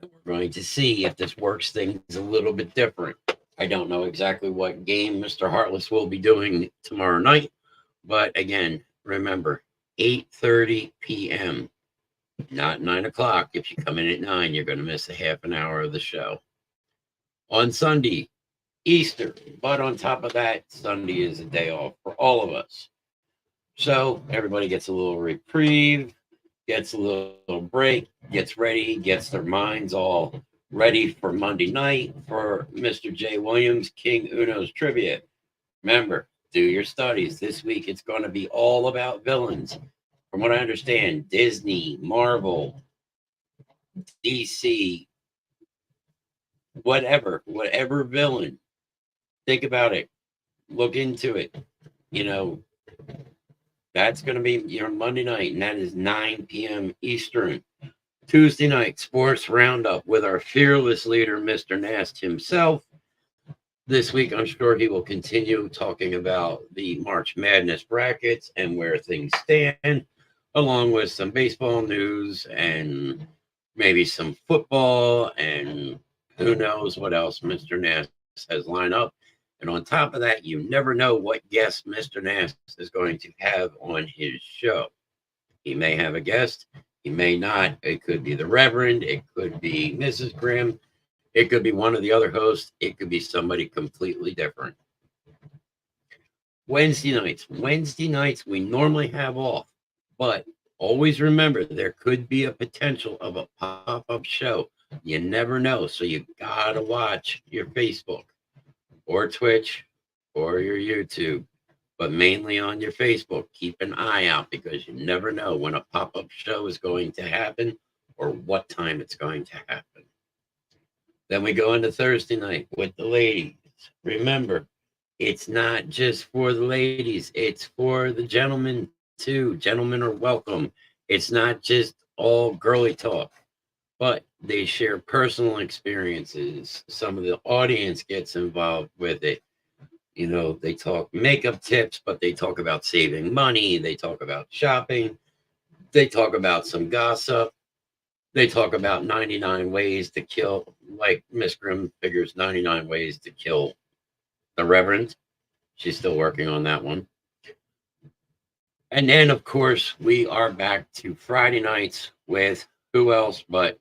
And we're going to see if this works things a little bit different. I don't know exactly what game Mr. Heartless will be doing tomorrow night, but again, remember 8:30 p.m., not 9 o'clock. If you come in at 9, you're going to miss a half an hour of the show. On Sunday, Easter, but on top of that, Sunday is a day off for all of us. So everybody gets a little reprieve, gets a little break, gets ready, gets their minds all ready for Monday night for Mr. J. Williams, King Uno's Trivia. Remember, do your studies. This week it's going to be all about villains. From what I understand, Disney, Marvel, DC, whatever villain. Think about it. Look into it. You know, that's going to be your Monday night, and that is 9 p.m. Eastern. Tuesday night, sports roundup with our fearless leader, Mr. Nast himself. This week, I'm sure he will continue talking about the March Madness brackets and where things stand, along with some baseball news and maybe some football, and who knows what else Mr. Nast has lined up. And on top of that, you never know what guest Mr. Nast is going to have on his show. He may have a guest, he may not. It could be the Reverend, it could be Mrs. Grimm, it could be one of the other hosts, it could be somebody completely different. Wednesday nights we normally have off, but always remember there could be a potential of a pop-up show. You never know, so you gotta watch your Facebook or Twitch or your YouTube, but mainly on your Facebook. Keep an eye out because you never know when a pop-up show is going to happen or what time it's going to happen. Then we go into Thursday night with the ladies. Remember, it's not just for the ladies, it's for the gentlemen too. Gentlemen are welcome. It's not just all girly talk, but they share personal experiences. Some of the audience gets involved with it. You know, they talk makeup tips, but they talk about saving money. They talk about shopping. They talk about some gossip. They talk about 99 ways to kill, like Miss Grimm figures 99 ways to kill the Reverend. She's still working on that one. And then, of course, we are back to Friday nights with who else but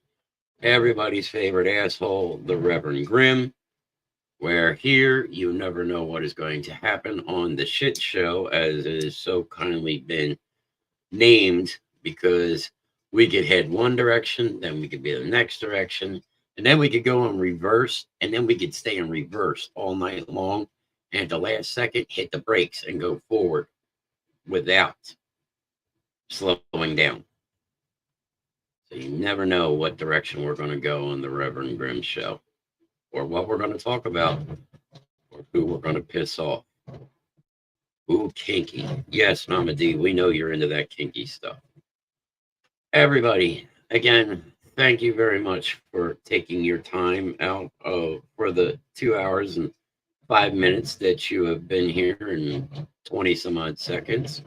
everybody's favorite asshole, the Reverend Grimm, where here you never know what is going to happen on the shit show, as it is so kindly been named, because we could head one direction, then we could be the next direction, and then we could go in reverse, and then we could stay in reverse all night long, and at the last second hit the brakes and go forward without slowing down. So you never know what direction we're going to go on the Reverend Grimm Show, or what we're going to talk about, or who we're going to piss off. Ooh, kinky. Yes, Mama D, we know you're into that kinky stuff. Everybody, again, thank you very much for taking your time out for the 2 hours and 5 minutes that you have been here in 20 some odd seconds.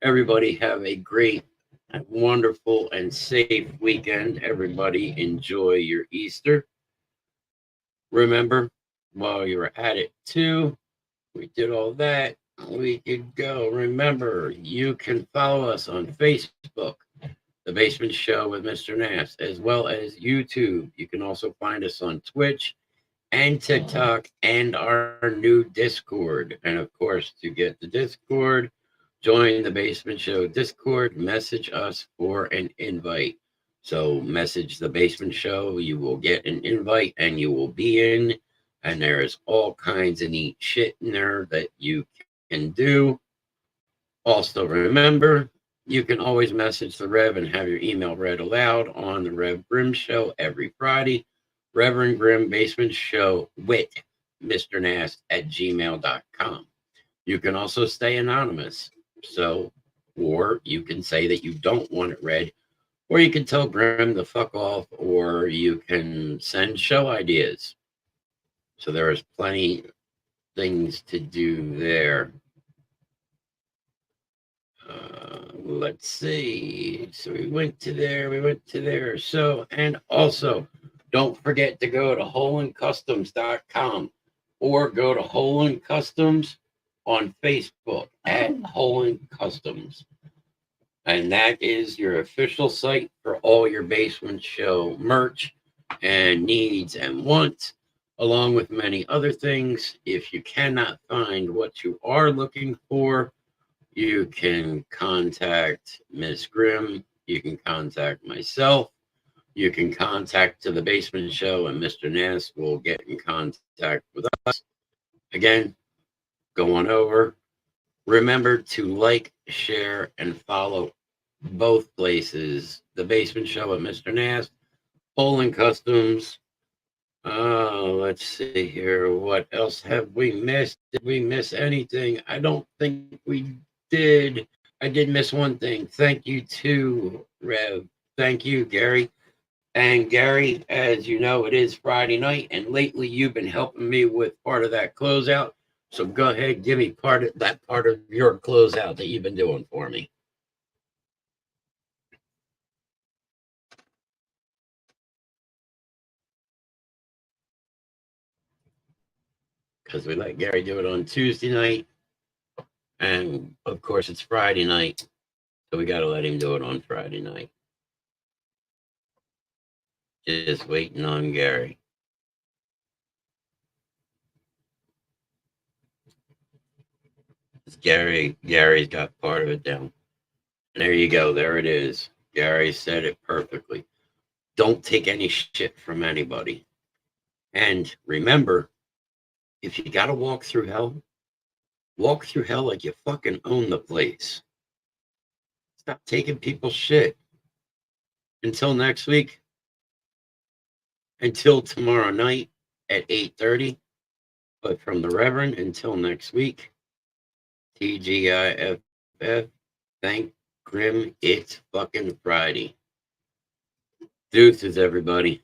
Everybody have a great, wonderful, and safe weekend. Everybody enjoy your Easter. Remember, while you're at it too, we did all that. We could go. Remember, you can follow us on Facebook, The Basement Show with Mr. Nast, as well as YouTube. You can also find us on Twitch and TikTok and our new Discord. And of course, to get the Discord, join the Basement Show Discord, message us for an invite. So message the Basement Show, you will get an invite and you will be in. And there's all kinds of neat shit in there that you can do. Also, remember, you can always message the Rev and have your email read aloud on the Rev Grimm Show every Friday. Reverend Grimm Basement Show with Mr. Nast at gmail.com. You can also stay anonymous. So, or you can say that you don't want it read, or you can tell Grimm to fuck off, or you can send show ideas. So there is plenty things to do there. Let's see. So we went to there. So, and also, don't forget to go to holandcustoms.com or go to Holland Customs on Facebook at Holland Customs. And that is your official site for all your Basement Show merch and needs and wants, along with many other things. If you cannot find what you are looking for, you can contact Miss Grimm. You can contact myself. You can contact to the Basement Show, and Mr. Nass will get in contact with us. Again, go on over. Remember to like, share, and follow both places. The Basement Show at Mr. Nass, Poland Customs. Let's see here. What else have we missed? Did we miss anything? I don't think we did. I did miss one thing. Thank you to Rev. Thank you, Gary. And Gary, as you know, it is Friday night, and lately you've been helping me with part of that closeout. So go ahead, give me part of your closeout that you've been doing for me. Because we let Gary do it on Tuesday night, and of course it's Friday night, so we got to let him do it on Friday night. Just waiting on Gary. Gary's got part of it down. There you go. There it is. Gary said it perfectly. Don't take any shit from anybody. And remember, if you got to walk through hell like you fucking own the place. Stop taking people's shit. Until next week. Until tomorrow night at 8:30. But from the Reverend, until next week, T.G.I.F.F. Thank Grimm. It's fucking Friday. Deuces, everybody.